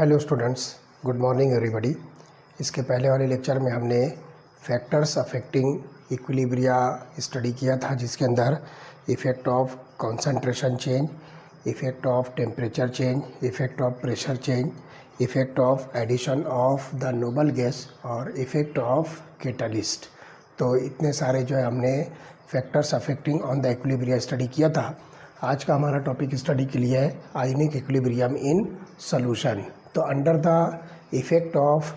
Hello students, good morning everybody. इसके पहले वाले लेक्चर में हमने फैक्टर्स अफेक्टिंग इक्विलिब्रिया स्टडी किया था, जिसके अंदर effect of concentration change, effect of temperature change, effect of pressure change, effect of addition of the noble gas और इफ़ेक्ट ऑफ कैटलिस्ट। तो इतने सारे जो है हमने factors affecting on the equilibria study किया था। आज का हमारा टॉपिक स्टडी के लिए है आयोनिक इक्विलिब्रियम इन सॉल्यूशन। तो under the effect of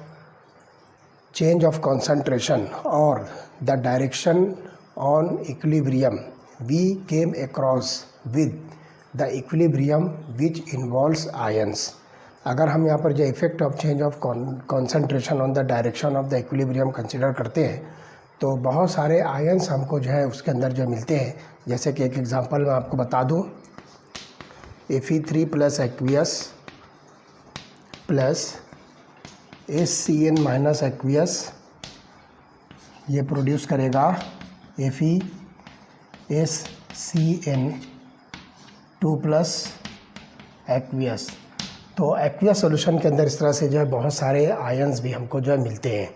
change of concentration और the direction on equilibrium we came across with the equilibrium which involves ions. अगर हम यहाँ पर जो effect of change of concentration on the direction of the equilibrium consider करते हैं तो बहुत सारे आयंस हमको जो है उसके अंदर जो मिलते हैं। जैसे कि एक एग्जांपल मैं आपको बता दूं, Fe3 plus aqueous plus HCN minus aqueous ये प्रोड्यूस करेगा FeSCN2 प्लस एक्वियस। तो एक्वियस सॉल्यूशन के अंदर इस तरह से जो है बहुत सारे आयंस भी हमको जो है मिलते हैं।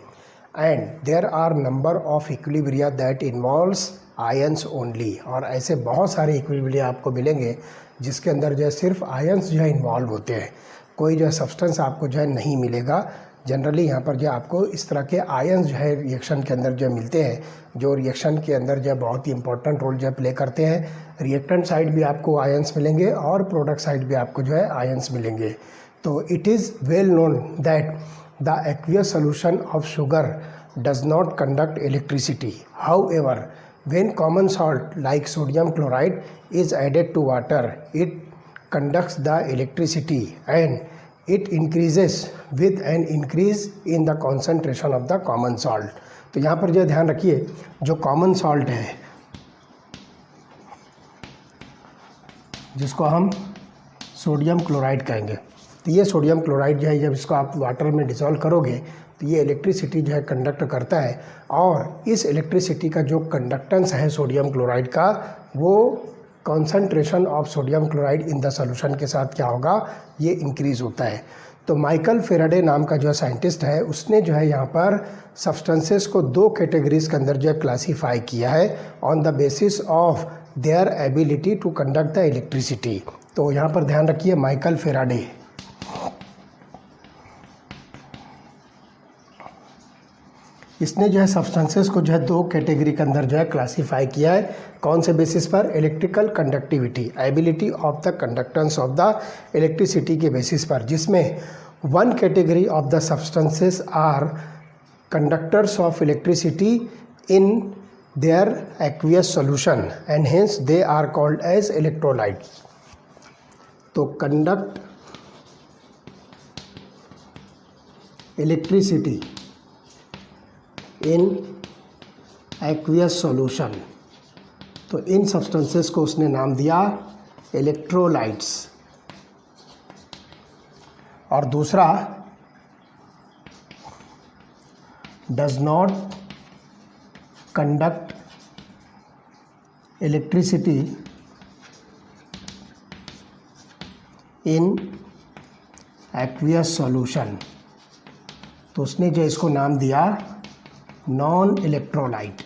And there are number of equilibria that involves ions only. और ऐसे बहुत सारे इक्विलिब्रिया आपको मिलेंगे जिसके अंदर जो है सिर्फ आयंस जो है इन्वॉल्व होते हैं, कोई जो है सब्सटेंस आपको जो है नहीं मिलेगा। जनरली यहाँ पर जो आपको इस तरह के आयंस जो है रिएक्शन के अंदर जो मिलते हैं, जो रिएक्शन के अंदर जो है बहुत ही इंपॉर्टेंट रोल जो है प्ले करते हैं। रिएक्टेंट साइड भी आपको आयंस मिलेंगे और प्रोडक्ट साइड भी आपको जो है आयंस मिलेंगे। तो it is well known that the aqueous solution of sugar does not conduct electricity. However, when common salt like sodium chloride is added to water, it conducts the electricity and it increases with an increase in the concentration of the common salt. तो यहाँ पर जो ध्यान रखिए, जो common salt है जिसको हम सोडियम क्लोराइड कहेंगे, तो ये सोडियम क्लोराइड जो है जब इसको आप वाटर में डिसॉल्व करोगे तो ये इलेक्ट्रिसिटी जो है कंडक्ट करता है। और इस इलेक्ट्रिसिटी का जो कंडक्टेंस है सोडियम क्लोराइड का, वो concentration of sodium chloride in the solution के साथ क्या होगा, ये इंक्रीज़ होता है। तो माइकल फेराडे नाम का जो साइंटिस्ट है उसने जो है यहाँ पर सब्सटेंसेस को दो कैटेगरीज के अंदर जो है क्लासीफाई किया है on the basis of their ability to conduct the electricity. तो यहाँ पर ध्यान रखिए, माइकल फेराडे इसने जो है सब्सटेंसेस को जो है दो कैटेगरी के अंदर जो है क्लासीफाई किया है। कौन से बेसिस पर? Electrical conductivity, ability of the conductance of the electricity के बेसिस पर, जिसमें one category of the substances are conductors of electricity in their aqueous solution and hence they are called as electrolytes. तो conduct electricity in aqueous solution, तो इन substances को उसने नाम दिया इलेक्ट्रोलाइट्स। और दूसरा, does not conduct electricity in aqueous solution, तो उसने जो इसको नाम दिया नॉन इलेक्ट्रोलाइट।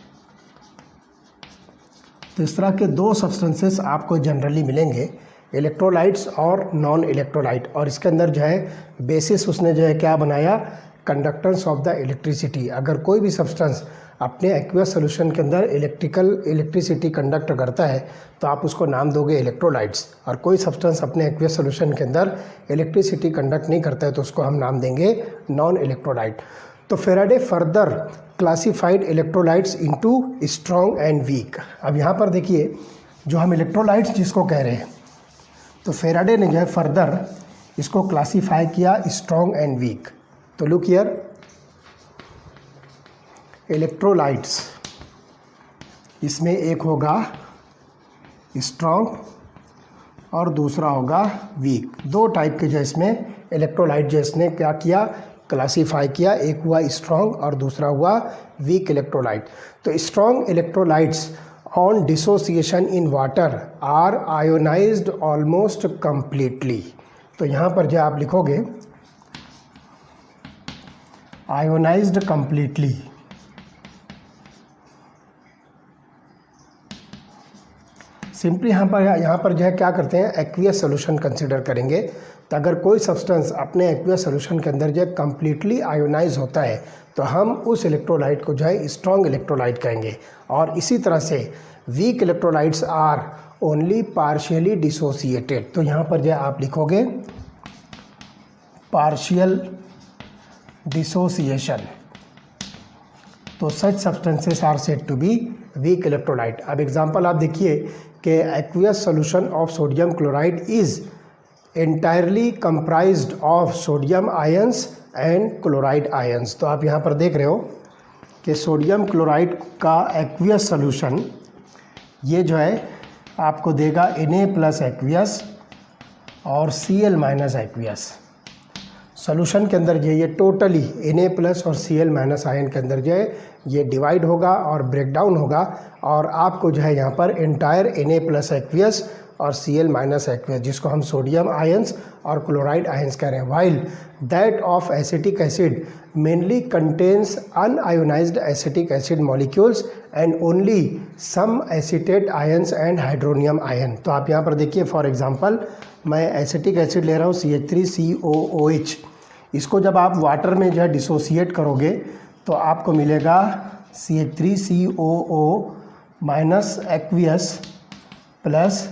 तो इस तरह के दो सब्सटेंसेस आपको जनरली मिलेंगे, इलेक्ट्रोलाइट्स और नॉन इलेक्ट्रोलाइट। और इसके अंदर जो है बेसिस उसने जो है क्या बनाया, कंडक्टेंस ऑफ द इलेक्ट्रिसिटी। अगर कोई भी सब्सटेंस अपने एक्वियस सॉल्यूशन के अंदर इलेक्ट्रिसिटी कंडक्ट करता है तो आप उसको नाम दोगे इलेक्ट्रोलाइट्स। और कोई सब्सटेंस अपने एक्वियस सॉल्यूशन के अंदर इलेक्ट्रिसिटी कंडक्ट नहीं करता है तो उसको हम नाम देंगे नॉन इलेक्ट्रोलाइट। तो Faraday further classified electrolytes into strong and weak. अब यहाँ पर देखिए, जो हम इलेक्ट्रोलाइट्स जिसको कह रहे हैं, तो फेराडे ने जो है फर्दर इसको क्लासिफाई किया स्ट्रॉन्ग एंड वीक। तो लुक हियर, इलेक्ट्रोलाइट्स इसमें एक होगा स्ट्रॉन्ग और दूसरा होगा वीक। दो टाइप के जो इसमें इलेक्ट्रोलाइट जो इसने क्या किया, क्लासीफाई किया। एक हुआ स्ट्रॉन्ग और दूसरा हुआ वीक इलेक्ट्रोलाइट। तो strong electrolytes on dissociation in water are ionised almost completely. तो यहाँ पर जो आप लिखोगे आयोनाइज्ड कंप्लीटली। सिंपली यहाँ पर जो है क्या करते हैं, एक्वियस सोल्यूशन कंसिडर करेंगे। तो अगर कोई सब्सटेंस अपने एक्वियस सोल्यूशन के अंदर जो है कम्प्लीटली आयोनाइज होता है तो हम उस इलेक्ट्रोलाइट को जो है स्ट्रॉन्ग इलेक्ट्रोलाइट कहेंगे। और इसी तरह से weak electrolytes are only partially dissociated. तो यहाँ पर जो है आप लिखोगे पार्शियल डिसोसिएशन। तो such substances are said to be weak electrolyte. अब एग्जांपल आप देखिए कि aqueous solution of sodium chloride is entirely comprised of sodium ions and chloride ions. तो आप यहाँ पर देख रहे हो कि सोडियम क्लोराइड का एक्वियस सॉल्यूशन ये जो है आपको देगा Na+ एक्वियस और Cl- एक्वियस। सॉल्यूशन के अंदर जो है ये टोटली Na+ और Cl- आयन के अंदर जो है ये डिवाइड होगा और ब्रेक डाउन होगा, और आपको जो है यहाँ पर एंटायर Na+ एक्वियस और Cl- एक्वियस, जिसको हम सोडियम आयंस और क्लोराइड आयंस कह रहे हैं, while that of acetic acid mainly contains unionized acetic acid molecules and only some acetate ions and hydronium ion. तो आप यहाँ पर देखिए, फॉर एग्जांपल मैं एसिटिक एसिड ले रहा हूँ CH3COOH। इसको जब आप वाटर में जो है डिसोसिएट करोगे तो आपको मिलेगा CH3COO minus aqueous plus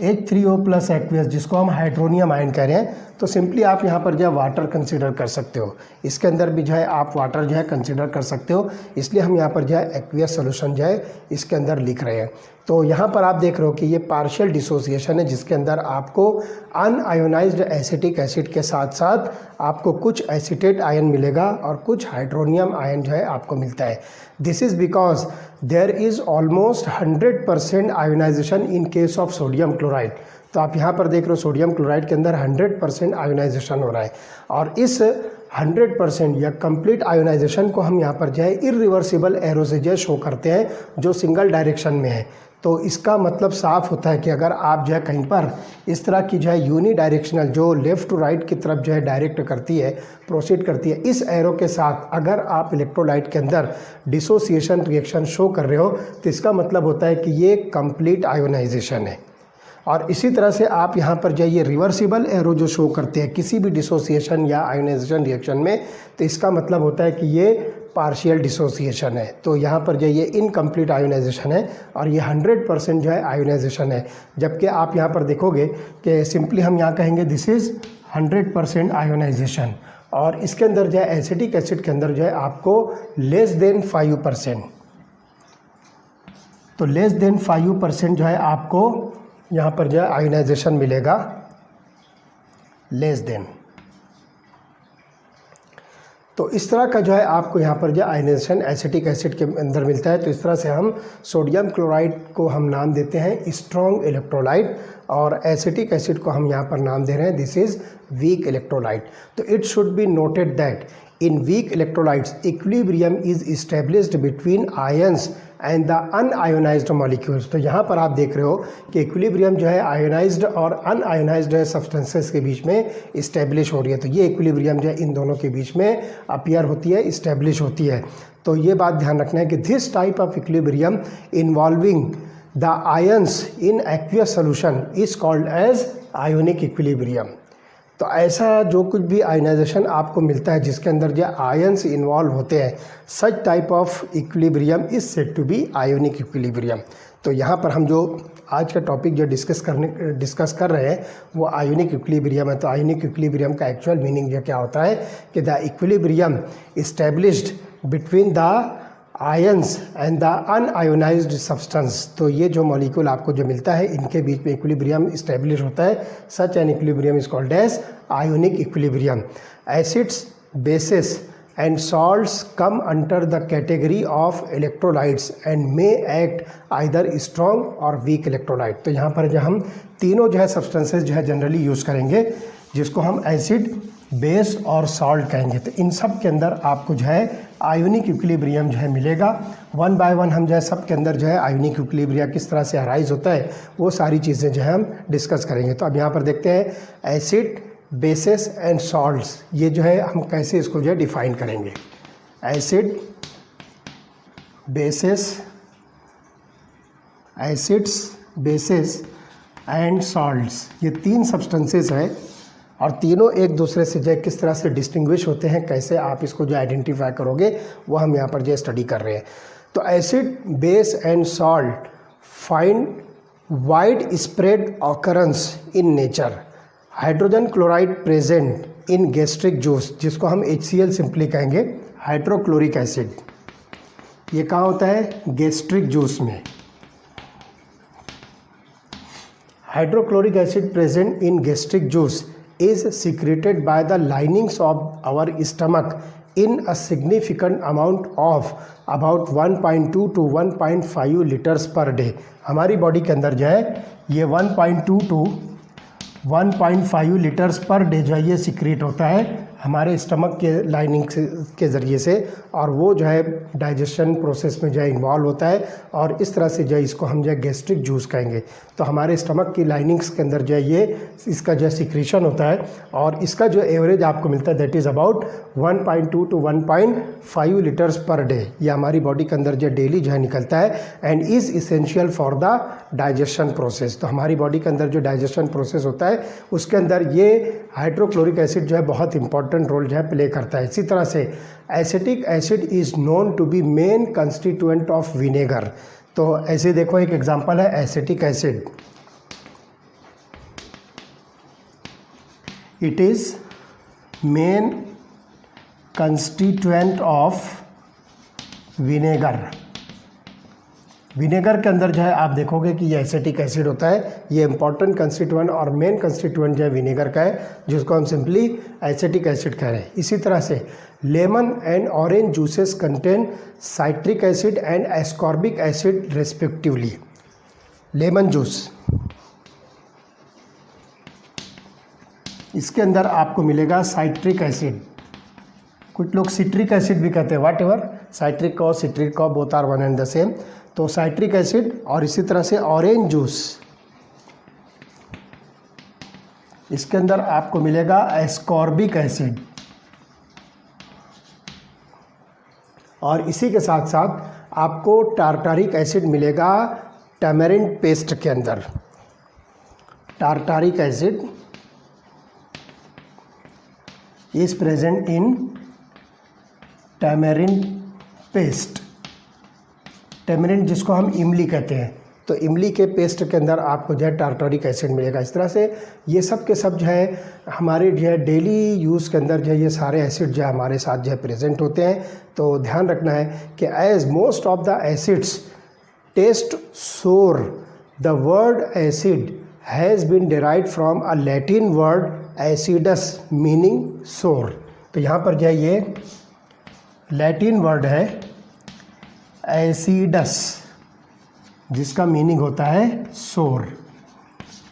H3O plus aqueous, जिसको हम हाइड्रोनियम आयन कह रहे हैं। तो सिंपली आप यहाँ पर जो है वाटर कंसीडर कर सकते हो, इसके अंदर भी जो है आप वाटर जो है कंसीडर कर सकते हो, इसलिए हम यहाँ पर जो है एक्वियस सोल्यूशन जो है इसके अंदर लिख रहे हैं। तो यहाँ पर आप देख रहे हो कि ये पार्शियल डिसोसिएशन है, जिसके अंदर आपको अनआयोनाइज्ड एसिटिक एसिड के साथ साथ आपको कुछ एसिटेट आयन मिलेगा और कुछ हाइड्रोनियम आयन जो है आपको मिलता है। This is because there is almost 100% ionization in case of sodium chloride. तो आप यहाँ पर देख रहे हो सोडियम क्लोराइड के अंदर 100% आयोनाइजेशन हो रहा है, और इस 100% या कंप्लीट आयोनाइजेशन को हम यहाँ पर जो है इरिवर्सिबल एरो से जो शो करते हैं, जो सिंगल डायरेक्शन में है। तो इसका मतलब साफ होता है कि अगर आप जो है कहीं पर इस तरह की जो है यूनी डायरेक्शनल, जो लेफ़्ट टू राइट की तरफ जो है डायरेक्ट करती है, प्रोसीड करती है, इस एरो के साथ अगर आप इलेक्ट्रोलाइट के अंदर डिसोसिएशन रिएक्शन शो कर रहे हो तो इसका मतलब होता है कि ये कंप्लीट आयोनाइजेशन है। और इसी तरह से आप यहाँ पर जाइए रिवर्सिबल एरो जो शो करते हैं किसी भी डिसोसिएशन या आयोनाइजेशन रिएक्शन में, तो इसका मतलब होता है कि ये पार्शियल डिसोसिएशन है। तो यहाँ पर जो ये इनकम्प्लीट आयोनाइजेशन है और ये 100% जो है आयोनाइजेशन है। जबकि आप यहाँ पर देखोगे कि सिंपली हम यहाँ कहेंगे दिस इज़ 100% आयोनाइजेशन, और इसके अंदर जो है एसिटिक एसिड के अंदर जो है आपको लेस देन 5%, तो लेस देन 5% जो है आपको यहाँ पर जो है आयोनाइजेशन मिलेगा, लेस देन। तो इस तरह का जो है आपको यहाँ पर जो आयोनाइजेशन एसिटिक एसिड के अंदर मिलता है। तो इस तरह से हम सोडियम क्लोराइड को हम नाम देते हैं स्ट्रॉन्ग इलेक्ट्रोलाइट, और एसिटिक एसिड को हम यहाँ पर नाम दे रहे हैं दिस इज़ वीक इलेक्ट्रोलाइट। तो it should be noted that in weak electrolytes equilibrium is established between ions and the unionized molecules। तो यहाँ पर आप देख रहे हो कि इक्विलिब्रियम जो है आयोनाइज्ड और अनआयोनाइज्ड सब्सटेंसेस के बीच में इस्टेब्लिश हो रही है। तो ये इक्विलिब्रियम जो है इन दोनों के बीच में अपीयर होती है, इस्टेब्लिश होती है। तो ये बात ध्यान रखना है कि this type of equilibrium involving the ions in aqueous solution is called as ionic equilibrium. तो ऐसा जो कुछ भी आयोनाइजेशन आपको मिलता है जिसके अंदर जो आयंस इन्वॉल्व होते हैं, such type of equilibrium is said to be ionic equilibrium. तो यहाँ पर हम जो आज का टॉपिक जो डिस्कस कर रहे हैं वो आयोनिक इक्विलिब्रियम है। तो आयोनिक इक्विलिब्रियम का एक्चुअल मीनिंग जो क्या होता है कि the equilibrium established between the ions and the unionised substance. तो ये जो मॉलिक्यूल आपको जो मिलता है इनके बीच में इक्विलिब्रियम इस्टेब्लिश होता है। Such an equilibrium is called as ionic equilibrium. Acids, bases and salts come under the category of electrolytes and may act either strong or weak electrolyte. तो यहाँ पर जो हम तीनों जो है सब्सटेंसेस जो है जनरली यूज़ करेंगे, जिसको हम एसिड, बेस और सॉल्ट कहेंगे। तो इन सब के अंदर आपको जो है आयोनिक इक्विलिब्रियम जो है मिलेगा। वन बाय वन हम जो है सब के अंदर जो है आयोनिक इक्विलिब्रियम किस तरह से अराइज होता है वो सारी चीज़ें जो है हम डिस्कस करेंगे। तो अब यहाँ पर देखते हैं एसिड, बेसेस एंड सॉल्ट्स, ये जो है हम कैसे इसको जो है डिफाइन करेंगे। Acid, bases, acids, bases and salts, ये 3 सब्सटेंसेस हैं और तीनों एक दूसरे से जो है किस तरह से डिस्टिंग्विश होते हैं, कैसे आप इसको जो आइडेंटिफाई करोगे, वो हम यहाँ पर जो स्टडी कर रहे हैं। तो acid, base and salt find wide spread occurrence in nature. Hydrogen chloride present in gastric juice, जिसको हम HCl सिंपली कहेंगे, हाइड्रोक्लोरिक एसिड, ये कहाँ होता है, गैस्ट्रिक जूस में। Hydrochloric acid present in gastric juice is secreted by the linings of our stomach in a significant amount of about 1.2 to 1.5 liters per day। हमारी body के अंदर जो है ये 1.2 to 1.5 लीटर्स पर डे जो है ये सीक्रेट होता है हमारे स्टमक के लाइनिंग के ज़रिए से, और वो जो है डाइजेशन प्रोसेस में जो है इन्वॉल्व होता है, और इस तरह से जो है इसको हम जो है गैस्ट्रिक जूस कहेंगे। तो हमारे स्टमक की लाइनिंग्स के अंदर जो है ये इसका जो है सिक्रीशन होता है, और इसका जो एवरेज आपको मिलता है that is about 1.2 to 1.5 litres per day. ये हमारी बॉडी के अंदर जो डेली जो है निकलता है and is essential for the digestion process. तो हमारी बॉडी के अंदर जो डाइजेशन प्रोसेस होता है उसके अंदर ये हाइड्रोक्लोरिक एसिड जो है बहुत इंपॉर्टेंट रोल जो है प्ले करता है। इसी तरह से acetic acid is known to be main constituent of vinegar. तो ऐसे देखो एक एग्जांपल है acetic acid, it is main constituent of vinegar. Vinegar के अंदर जो है आप देखोगे कि ये एसिटिक एसिड होता है, ये इंपॉर्टेंट कंस्टिट्यूएंट और मेन कंस्टिट्यूएंट जो है विनेगर का है, जिसको हम सिंपली एसिटिक एसिड कह रहे हैं। इसी तरह से lemon and orange juices contain citric acid and ascorbic acid respectively. Lemon juice, इसके अंदर आपको मिलेगा साइट्रिक एसिड, कुछ लोग सिट्रिक एसिड भी कहते हैं, whatever, citric or citric का both are one and the same. तो साइट्रिक एसिड, और इसी तरह से ऑरेंज जूस, इसके अंदर आपको मिलेगा एस्कॉर्बिक एसिड, और इसी के साथ साथ आपको टार्टारिक एसिड मिलेगा टैमरिंड पेस्ट के अंदर। Tartaric acid is present in tamarind paste. Tamarind जिसको हम इमली कहते हैं, तो इमली के पेस्ट के अंदर आपको जो है टार्टारिक एसिड मिलेगा। इस तरह से ये सब के सब जो है हमारे जो है डेली यूज़ के अंदर जो है ये सारे एसिड जो है हमारे साथ जो है प्रेजेंट होते हैं। तो ध्यान रखना है कि as most of the acids taste sour, the word acid has been derived from a Latin word acidus meaning sour. तो यहाँ पर जो है ये लैटिन वर्ड है एसिडस, जिसका मीनिंग होता है सोर।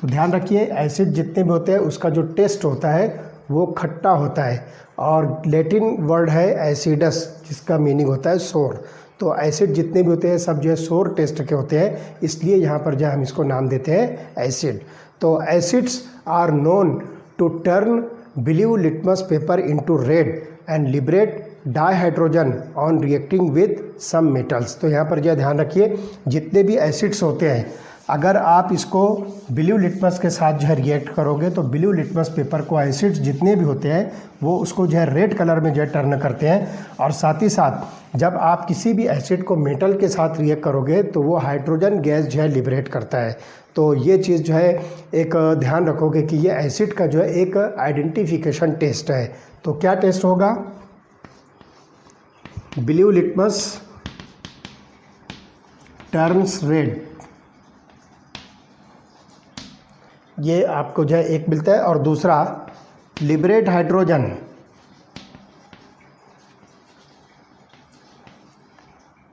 तो ध्यान रखिए एसिड जितने भी होते हैं उसका जो टेस्ट होता है वो खट्टा होता है, और लैटिन वर्ड है एसिडस जिसका मीनिंग होता है सोर। तो एसिड जितने भी होते हैं सब जो है सोर टेस्ट के होते हैं, इसलिए यहाँ पर जो है हम इसको नाम देते हैं एसिड। तो acids are known to turn blue litmus paper into red and liberate dihydrogen on reacting with some metals. तो यहाँ पर जो ध्यान रखिए जितने भी एसिड्स होते हैं अगर आप इसको ब्लू लिटमस के साथ जो है रिएक्ट करोगे तो ब्लू लिटमस पेपर को एसिड्स जितने भी होते हैं वो उसको जो है रेड कलर में जो है टर्न करते हैं, और साथ ही साथ जब आप किसी भी एसिड को मेटल के साथ रिएक्ट करोगे तो वो हाइड्रोजन गैस जो है लिबरेट करता है। तो ये चीज़ जो है एक ध्यान रखोगे कि ये एसिड का जो है एक आइडेंटिफिकेशन टेस्ट है। तो क्या टेस्ट होगा, ब्लू लिटमस टर्न्स रेड, ये आपको जो है एक मिलता है, और दूसरा liberate hydrogen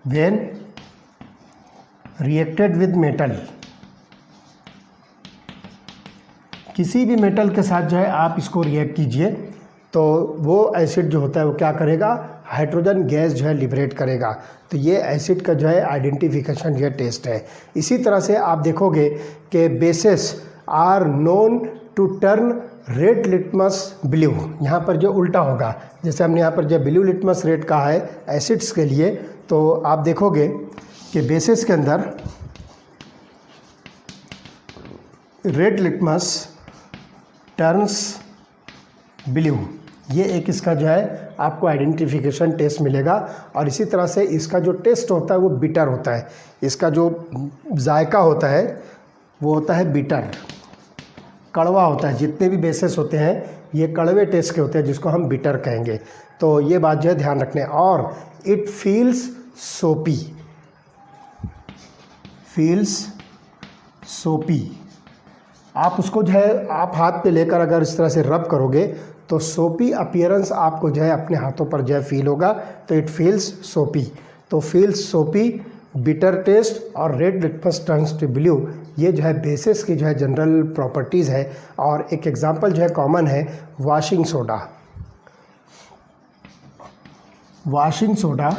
when reacted with metal. किसी भी मेटल के साथ जो है आप इसको रिएक्ट कीजिए तो वो एसिड जो होता है वो क्या करेगा, हाइड्रोजन गैस जो है लिबरेट करेगा। तो ये एसिड का जो है आइडेंटिफिकेशन जो है टेस्ट है। इसी तरह से आप देखोगे कि bases are known to turn red litmus blue, यहाँ पर जो उल्टा होगा, जैसे हमने यहाँ पर जो ब्लू लिटमस रेड कहा है एसिड्स के लिए, तो आप देखोगे कि बेसिस के अंदर रेड लिटमस टर्न्स ब्लू, ये एक इसका जो है आपको आइडेंटिफिकेशन टेस्ट मिलेगा। और इसी तरह से इसका जो टेस्ट होता है वो बिटर होता है, इसका जो जायका होता है वो होता है बिटर, कड़वा होता है। जितने भी बेसेस होते हैं ये कड़वे टेस्ट के होते हैं, जिसको हम बिटर कहेंगे। तो ये बात जो है ध्यान रखने। और इट फील्स सोपी, फील्स सोपी, आप उसको जो है आप हाथ पे लेकर अगर इस तरह से रब करोगे तो सोपी अपीयरेंस आपको जो है अपने हाथों पर जो है फील होगा। तो इट फील्स सोपी, तो फील्स सोपी, बिटर टेस्ट और red litmus turns to blue, ये जो है बेसिस की जो है जनरल प्रॉपर्टीज़ है। और एक एग्जांपल जो है कॉमन है washing soda. Washing soda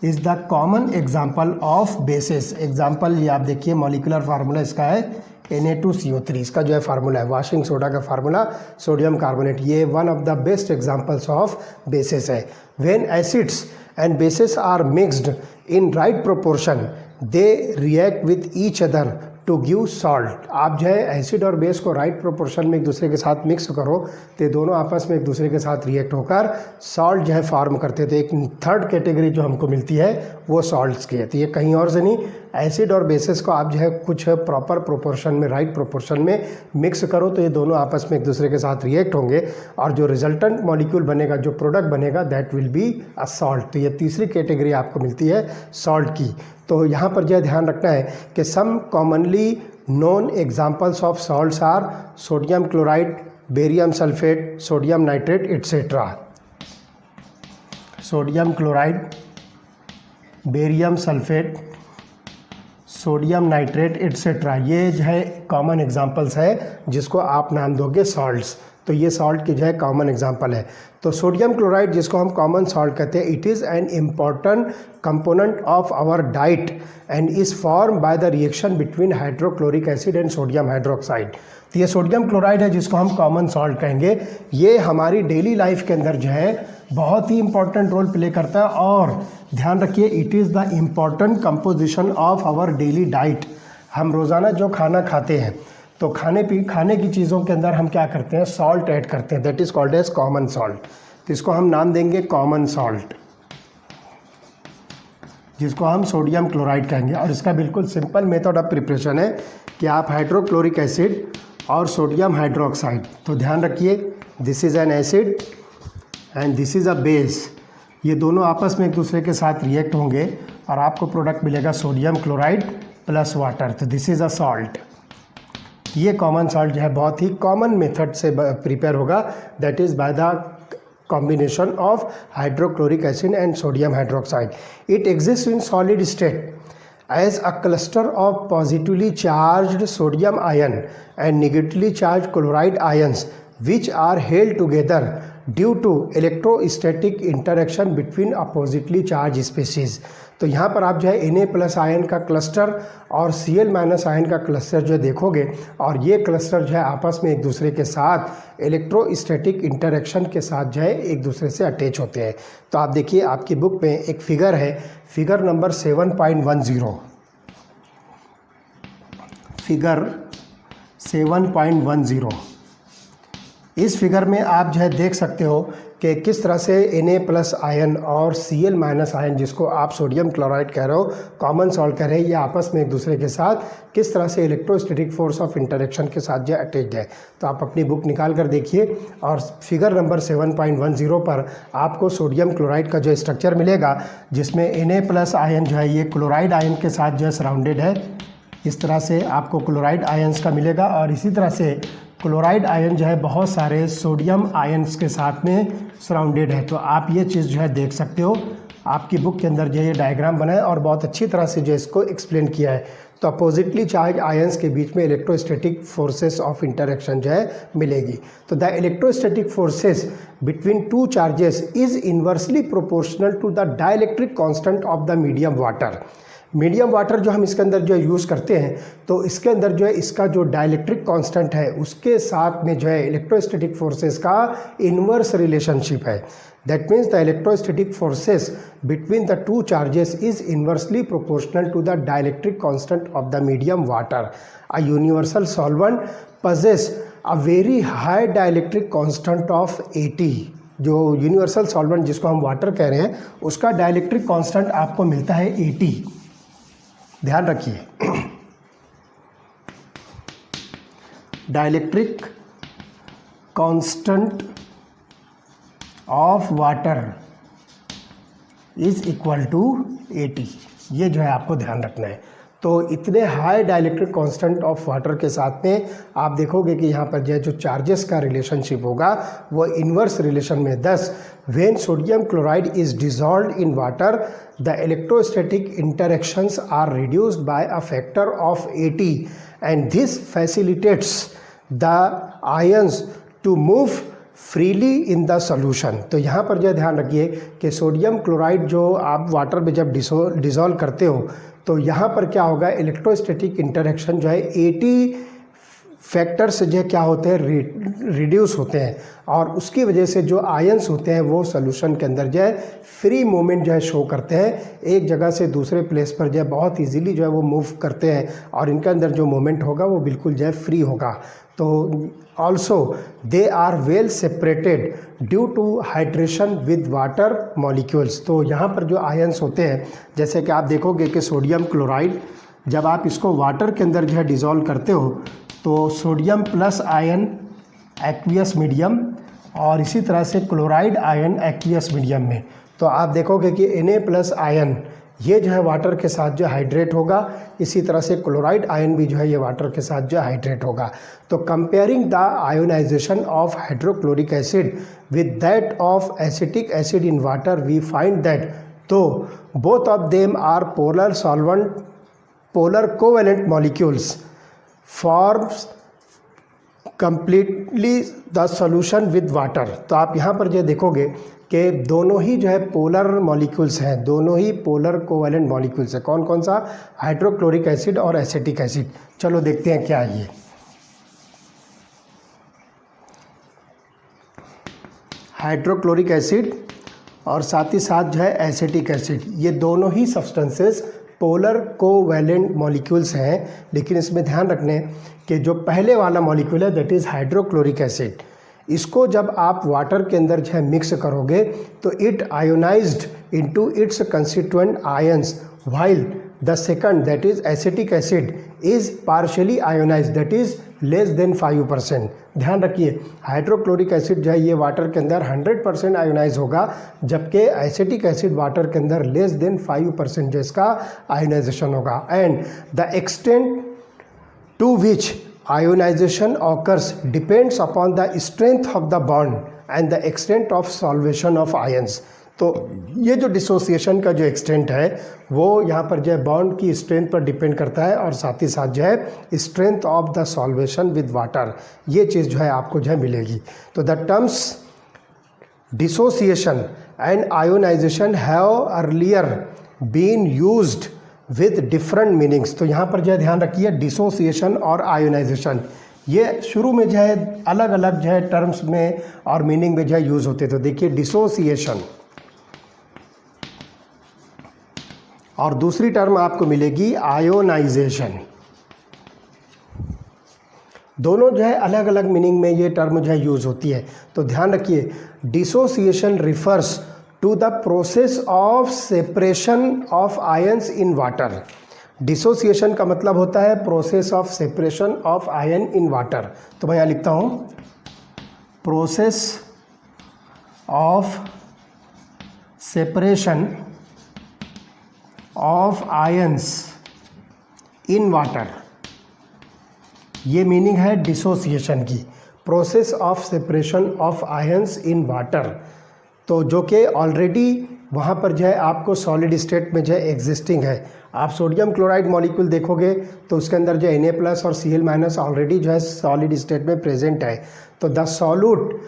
is the common example of basis. Example ये आप देखिए, मॉलिक्यूलर फार्मूला इसका है Na2CO3, इसका जो है फार्मूला है वॉशिंग सोडा का फार्मूला सोडियम कार्बोनेट। ये one of the best examples of bases है। When acids and bases are mixed in right proportion they react with each other to give salt. आप जो है एसिड और base को right proportion में एक दूसरे के साथ मिक्स करो तो दोनों आपस में एक दूसरे के साथ रिएक्ट होकर सॉल्ट जो है फॉर्म करते थे। एक थर्ड कैटेगरी जो हमको मिलती है वो सॉल्ट्स की है। तो ये कहीं और से नहीं, एसिड और बेसिस को आप जो है कुछ प्रॉपर प्रोपोर्शन में, राइट प्रोपोर्शन में मिक्स करो तो ये दोनों आपस में एक दूसरे के साथ रिएक्ट होंगे और जो रिजल्टेंट मॉलिक्यूल बनेगा, जो प्रोडक्ट बनेगा, that will be a salt. तो ये तीसरी कैटेगरी आपको मिलती है सॉल्ट की। तो यहाँ पर जो ध्यान रखना है कि some commonly known examples of salts are sodium chloride, barium sulphate, sodium nitrate etcetera. Sodium chloride, barium sulphate, sodium nitrate etcetera, ये जो है कॉमन एग्जांपल्स है जिसको आप नाम दोगे सॉल्ट्स। तो ये सॉल्ट की जो है कॉमन एग्जांपल है। तो सोडियम क्लोराइड जिसको हम कॉमन सॉल्ट कहते हैं, it is an important component of our diet and is form by the reaction between hydrochloric acid and sodium hydroxide. तो ये सोडियम क्लोराइड है जिसको हम कॉमन सॉल्ट कहेंगे। ये हमारी डेली लाइफ के अंदर जो है बहुत ही इंपॉर्टेंट रोल प्ले करता है। और ध्यान रखिए, it is the important composition of our daily diet. हम रोज़ाना जो खाना खाते हैं तो खाने की चीज़ों के अंदर हम क्या करते हैं, सॉल्ट ऐड करते हैं, that is called as common salt. तो इसको हम नाम देंगे कॉमन सॉल्ट, जिसको हम सोडियम क्लोराइड कहेंगे। और इसका बिल्कुल सिंपल मेथड ऑफ प्रिपरेशन है कि आप हाइड्रोक्लोरिक एसिड और सोडियम हाइड्रोक्साइड, तो ध्यान रखिए this is an acid and this is a base, ये दोनों आपस में एक दूसरे के साथ रिएक्ट होंगे और आपको प्रोडक्ट मिलेगा सोडियम क्लोराइड प्लस वाटर। तो दिस इज़ अ सॉल्ट। ये कॉमन सॉल्ट जो है बहुत ही कॉमन मेथड से प्रिपेयर होगा, that is by the combination of hydrochloric acid and sodium hydroxide. It exists in solid state as a cluster of positively charged sodium ion and negatively charged chloride ions which are held together due to electrostatic interaction between oppositely charged species. तो यहाँ पर आप जो है Na+ ion का cluster और Cl- ion का cluster जो देखोगे और ये क्लस्टर जो है आपस में एक दूसरे के साथ इलेक्ट्रोस्टैटिक इंटरेक्शन के साथ जो है एक दूसरे से अटैच होते हैं। तो आप देखिए आपकी बुक में एक फिगर है, फिगर नंबर 7.10, फिगर 7.10। इस फिगर में आप जो है देख सकते हो कि किस तरह से Na+ आयन और Cl- आयन, जिसको आप सोडियम क्लोराइड कह रहे हो, कॉमन सॉल्ट कह रहे हैं, ये आपस में एक दूसरे के साथ किस तरह से इलेक्ट्रोस्टैटिक फोर्स ऑफ इंटरेक्शन के साथ जो अटैच्ड है। तो आप अपनी बुक निकाल कर देखिए और फिगर नंबर 7.10 पर आपको सोडियम क्लोराइड का जो स्ट्रक्चर मिलेगा, जिसमें Na+ आयन जो है ये क्लोराइड आयन के साथ जो है सराउंडेड है। इस तरह से आपको क्लोराइड आयन्स का मिलेगा और इसी तरह से क्लोराइड आयन जो है बहुत सारे सोडियम आयन्स के साथ में सराउंडेड है। तो आप ये चीज़ जो है देख सकते हो, आपकी बुक के अंदर जो है ये डायग्राम बना है और बहुत अच्छी तरह से जो इसको एक्सप्लेन किया है। तो अपोजिटली चार्ज आयन्स के बीच में इलेक्ट्रोस्टैटिक फोर्सेस ऑफ इंटरेक्शन जो है मिलेगी। तो the electrostatic forces between two charges is inversely proportional to the dielectric constant of the medium water. Medium water जो हम इसके अंदर जो यूज़ करते हैं, तो इसके अंदर जो है इसका जो डाइलेक्ट्रिक कांस्टेंट है उसके साथ में जो है इलेक्ट्रोस्टैटिक फोर्सेस का इन्वर्स रिलेशनशिप है। That means the electrostatic forces between the two charges is inversely proportional to the dielectric constant of the medium water. A universal solvent possess a very high dielectric constant of 80। जो universal solvent जिसको हम water कह रहे हैं उसका dielectric constant आपको मिलता है 80। ध्यान रखिए, dielectric constant of water is equal to 80। ये जो है आपको ध्यान रखना है। तो इतने high dielectric constant of water के साथ में आप देखोगे कि यहाँ पर जो चार्जेस का रिलेशनशिप होगा वो इन्वर्स रिलेशन में। Thus when sodium chloride is dissolved in water the electrostatic interactions are reduced by a factor of 80 and this facilitates the ions to move freely in the solution. तो यहाँ पर जो ध्यान रखिए कि सोडियम क्लोराइड जो आप वाटर में जब डिसॉल्व करते हो तो यहाँ पर क्या होगा, इलेक्ट्रोस्टैटिक इंटरेक्शन जो है 80 फैक्टर से जो है क्या होते हैं, रिड्यूस होते हैं, और उसकी वजह से जो आयंस होते हैं वो सोल्यूशन के अंदर जो है फ्री मूवमेंट जो है शो करते हैं। एक जगह से दूसरे प्लेस पर जो है बहुत इजीली जो है वो मूव करते हैं और इनके अंदर जो मूवमेंट होगा वो बिल्कुल जो है फ्री होगा। तो also they are well separated due to hydration with water molecules. तो यहाँ पर जो आयंस होते हैं, जैसे कि आप देखोगे कि सोडियम क्लोराइड जब आप इसको वाटर के अंदर जो है डिज़ोल्व करते हो तो sodium plus ion aqueous medium और इसी तरह से क्लोराइड आयन एक्वियस मीडियम में, तो आप देखोगे कि Na प्लस आयन ये जो है वाटर के साथ जो हाइड्रेट होगा, इसी तरह से क्लोराइड आयन भी जो है ये वाटर के साथ जो हाइड्रेट होगा। तो comparing the ionisation of hydrochloric acid with that of acetic acid in water we find that तो both of them are polar solvent polar covalent molecules forms completely the solution with water. तो आप यहाँ पर जो देखोगे कि दोनों ही जो है पोलर मॉलिक्यूल्स हैं, दोनों ही पोलर कोवेलेंट मॉलिक्यूल्स हैं। कौन कौन सा, हाइड्रोक्लोरिक एसिड और एसिटिक एसिड। चलो देखते हैं क्या है ये। हाइड्रोक्लोरिक एसिड और साथ ही साथ जो है एसिटिक एसिड, ये दोनों ही सब्सटेंसेस पोलर कोवेलेंट मॉलिक्यूल्स हैं, लेकिन इसमें ध्यान रखने कि जो पहले वाला मॉलिक्यूल है दैट इज़ हाइड्रोक्लोरिक एसिड, इसको जब आप वाटर के अंदर जो है मिक्स करोगे तो it ionised into its constituent ions, while the second that is acetic acid is partially ionised that is less than 5%। ध्यान रखिए, हाइड्रोक्लोरिक एसिड जो है ये वाटर के अंदर 100% आयोनाइज होगा, जबकि एसिटिक एसिड वाटर के अंदर लेस देन 5% जो इसका आयोनाइजेशन होगा। And the extent to which ionization occurs depends upon the strength of the bond and the extent of solvation of ions। तो ये जो डिसोसिएशन का जो एक्सटेंट है वो यहाँ पर जो है बॉन्ड की स्ट्रेंथ पर डिपेंड करता है और साथ ही साथ जो है strength of the solvation with water, ये चीज़ जो है आपको जो है मिलेगी। तो the terms dissociation and ionization have earlier been used with different meanings. तो यहाँ पर जो है ध्यान रखिए, डिसोसिएशन और आयोनाइजेशन ये शुरू में जो है अलग अलग जो है टर्म्स में और मीनिंग में जो है यूज़ होते। तो देखिए डिसोसिएशन और दूसरी टर्म आपको मिलेगी आयोनाइजेशन, दोनों जो है अलग अलग मीनिंग में ये टर्म जो है यूज़ होती है। तो ध्यान रखिए, dissociation refers to the process of separation of ions in water. Dissociation का मतलब होता है process of separation of ion in water. तो मैं यहाँ लिखता हूँ process of separation of ions in water, ये मीनिंग है डिसोसिएशन की, process of separation of ions in water. तो जो कि ऑलरेडी वहाँ पर जो है आपको सॉलिड स्टेट में जो है एग्जिस्टिंग है। आप सोडियम क्लोराइड मॉलिक्यूल देखोगे तो उसके अंदर जो Na+ और Cl- ऑलरेडी जो है सॉलिड स्टेट में प्रेजेंट है। तो the solute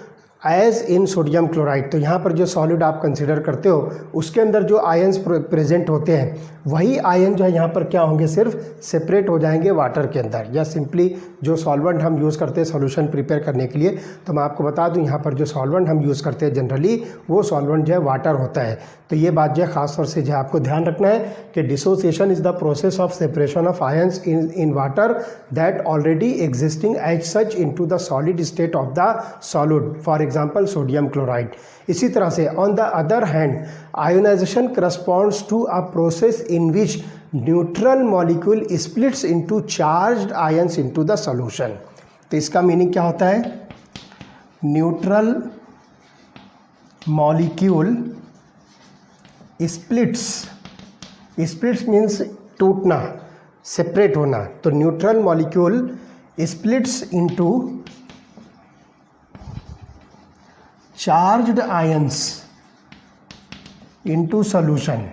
as in sodium chloride. तो यहाँ पर जो सॉलिड आप कंसिडर करते हो उसके अंदर जो आयंस प्रेजेंट होते हैं वही आयन जो है यहाँ पर क्या होंगे, सिर्फ सेपरेट हो जाएंगे वाटर के अंदर, या सिंपली जो सॉल्वेंट हम यूज़ करते हैं सॉल्यूशन प्रिपेयर करने के लिए, तो मैं आपको बता दूं यहाँ पर जो सॉल्वेंट हम यूज़ करते हैं जनरली वो सॉल्वेंट जो है वाटर होता है। तो ये बात जो है खास तौर से जो है आपको ध्यान रखना है कि dissociation is the process of separation of ions in water that already existing as such into the solid state of the solid, for example sodium chloride. इसी तरह से on the other hand ionization corresponds to a process in which neutral molecule splits into charged ions into the solution. तो इसका meaning क्या होता है, neutral molecule splits means टूटना, separate होना। तो neutral molecule splits into charged ions into solution.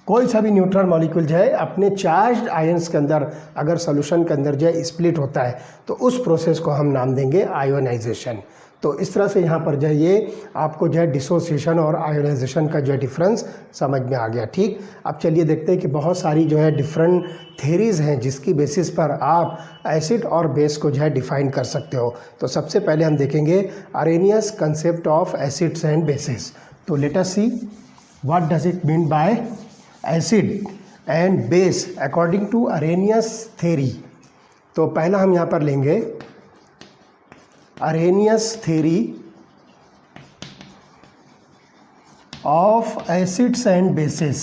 कोई सा भी न्यूट्रल मॉलिक्यूल जो है अपने चार्ज्ड आयंस के अंदर अगर सॉल्यूशन के अंदर जो है स्प्लिट होता है तो उस प्रोसेस को हम नाम देंगे आयोनाइजेशन। तो इस तरह से यहाँ पर जो है ये आपको जो है डिसोसिएशन और आयोनाइजेशन का जो है डिफरेंस समझ में आ गया। ठीक, अब चलिए देखते हैं कि बहुत सारी जो है डिफरेंट थेरीज़ हैं जिसकी बेसिस पर आप एसिड और बेस को जो है डिफाइन कर सकते हो। तो सबसे पहले हम देखेंगे Arrhenius concept of acids and bases. तो let us see what does it mean by acid and base according to Arrhenius theory. तो पहला हम यहाँ पर लेंगे Arrhenius theory of acids and bases.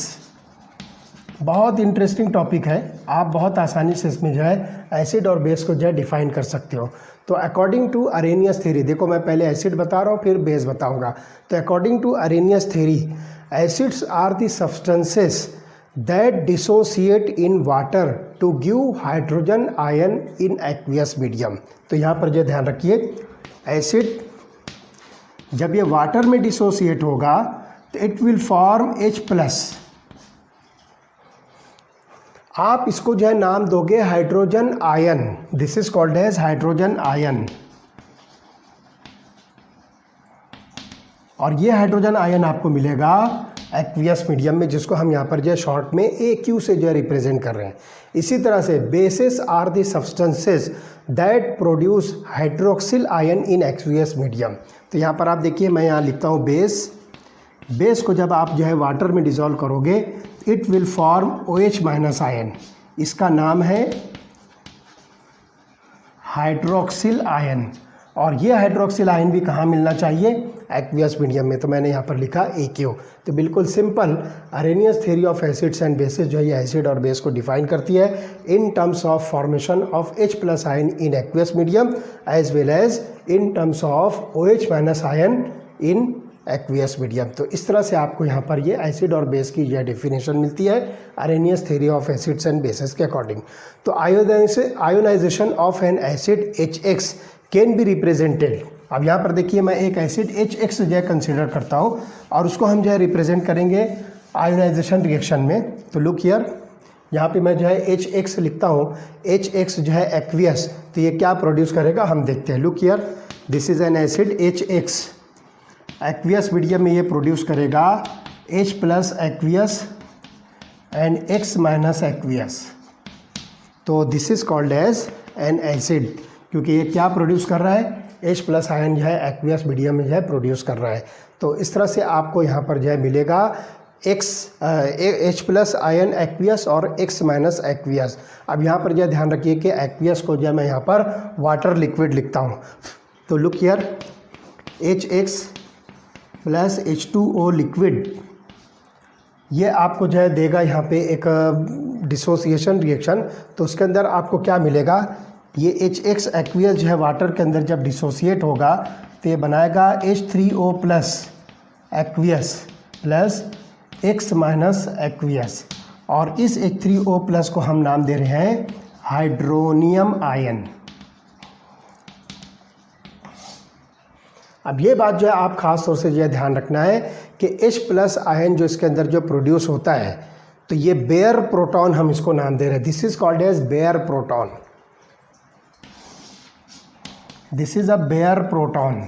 बहुत इंटरेस्टिंग टॉपिक है, आप बहुत आसानी से इसमें जो है एसिड और बेस को जो है डिफाइन कर सकते हो। तो अकॉर्डिंग टू अरेनियस थ्योरी, देखो मैं पहले एसिड बता रहा हूँ फिर बेस बताऊँगा। तो according to Arrhenius theory acids are the substances that dissociate in water to give hydrogen ion in aqueous medium। तो यहाँ पर जो ध्यान रखिए, एसिड जब ये वाटर में डिसोसिएट होगा तो इट विल फॉर्म H+। आप इसको जो है नाम दोगे hydrogen ion, this is called as hydrogen ion. और ये हाइड्रोजन आयन आपको मिलेगा एक्वियस मीडियम में, जिसको हम यहाँ पर जो है शॉर्ट में AQ से जो है रिप्रेजेंट कर रहे हैं। इसी तरह से bases are the substances that produce hydroxyl ion in aqueous medium. तो यहाँ पर आप देखिए मैं यहाँ लिखता हूँ बेस को जब आप जो है वाटर में डिसॉल्व करोगे it will form OH- ion, इसका नाम है हाइड्रोक्सिल आयन। और ये हाइड्रोक्सिल आयन भी कहाँ मिलना चाहिए, एक्वियस मीडियम में। तो मैंने यहाँ पर लिखा AQ। तो बिल्कुल simple Arrhenius theory of acids and basis जो है ये एसिड और बेस को डिफाइन करती है in terms of formation of H+ ion in aqueous medium as well as in terms of OH- ion in aqueous medium. तो इस तरह से आपको यहाँ पर ये एसिड और बेस की यह डेफिनेशन मिलती है Arrhenius theory of acids and bases के अकॉर्डिंग। तो ionization of an acid HX can be represented. अब यहाँ पर देखिए मैं एक एसिड HX जो है कंसिडर करता हूँ और उसको हम जो है रिप्रेजेंट करेंगे आयोनाइजेशन रिएक्शन में। तो लुक हियर, यहाँ पे मैं जो है HX लिखता हूँ, HX जो है एक्वियस, तो ये क्या प्रोड्यूस करेगा हम देखते हैं। Look here, this is an acid HX, aqueous medium में ये प्रोड्यूस करेगा H+ aqueous and X- aqueous. तो this is called as an acid, क्योंकि ये क्या प्रोड्यूस कर रहा है, H+ आयन जो है एक्वियस मीडियम में जो है प्रोड्यूस कर रहा है। तो इस तरह से आपको यहाँ पर जो है मिलेगा H+ आयन एक्वियस और X- एक्वियस। अब यहाँ पर जो है ध्यान रखिए कि एक्वियस को जो है मैं यहाँ पर वाटर लिक्विड लिखता हूँ। तो look here, HX + H2O liquid, ये आपको जो है देगा यहाँ पे एक डिसोसिएशन रिएक्शन। तो उसके अंदर आपको क्या मिलेगा, ये HX एक्वियस जो है वाटर के अंदर जब डिसोसिएट होगा तो ये बनाएगा H3O+ aqueous plus X- aqueous. और इस H3O+ को हम नाम दे रहे हैं हाइड्रोनियम आयन। अब ये बात जो है आप खास तौर से जो है ध्यान रखना है कि H+ आयन जो इसके अंदर जो प्रोड्यूस होता है तो ये बेयर प्रोटॉन हम इसको नाम दे रहे हैं। This is called as bare proton. This is a bare proton.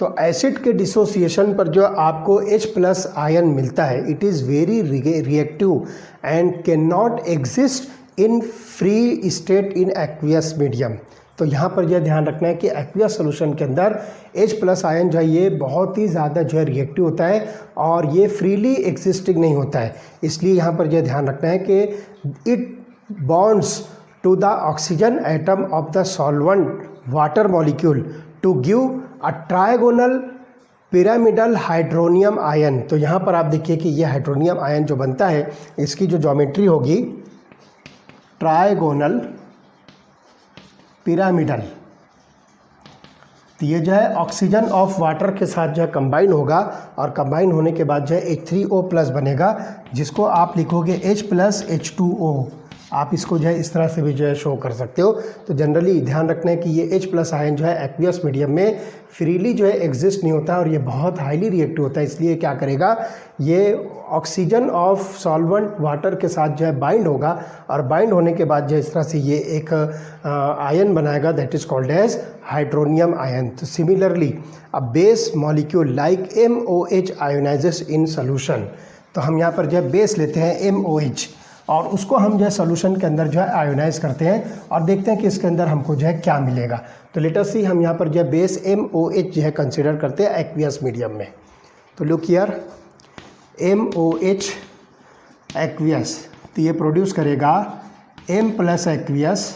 तो एसिड के डिसोसिएशन पर जो आपको H+ आयन मिलता है, it is very reactive and can not exist in free state in aqueous medium. तो यहाँ पर यह ध्यान रखना है कि एक्वियस सोल्यूशन के अंदर H+ आयन जो है ये बहुत ही ज़्यादा जो है रिएक्टिव होता है और ये फ्रीली एग्जिस्टिंग नहीं होता है। इसलिए यहाँ पर यह ध्यान रखना है कि it bonds to the oxygen atom of the solvent water molecule to give a trigonal pyramidal hydronium ion. तो यहाँ पर आप देखिए कि ये हाइड्रोनियम आयन जो बनता है, इसकी जो ज्योमेट्री होगी ट्रायगोनल पिरामिडल, तो ये जो है ऑक्सीजन ऑफ वाटर के साथ जो है कंबाइन होगा और कंबाइन होने के बाद जो है H3O+ बनेगा, जिसको आप लिखोगे H+H2O। आप इसको जो है इस तरह से भी जो है शो कर सकते हो। तो जनरली ध्यान रखना है कि ये H+ आयन जो है एक्वियस मीडियम में फ्रीली जो है एग्जिस्ट नहीं होता और ये बहुत हाईली रिएक्टिव होता है। इसलिए क्या करेगा, ये ऑक्सीजन ऑफ सॉल्वेंट वाटर के साथ जो है बाइंड होगा और बाइंड होने के बाद जो है इस तरह से ये एक आयन बनाएगा, that is called as hydronium ion. तो similarly a base molecule like MOH ionises in solution. तो हम यहाँ पर जो है बेस लेते हैं MOH और उसको हम जो है सोल्यूशन के अंदर जो है आयोनाइज करते हैं और देखते हैं कि इसके अंदर हमको जो है क्या मिलेगा। तो लेट अस सी, हम यहाँ पर जो है बेस MOH जो है कंसिडर करते हैं एक्वियस मीडियम में। तो लुक हियर, MOH एक्वियस, तो ये प्रोड्यूस करेगा M+ aqueous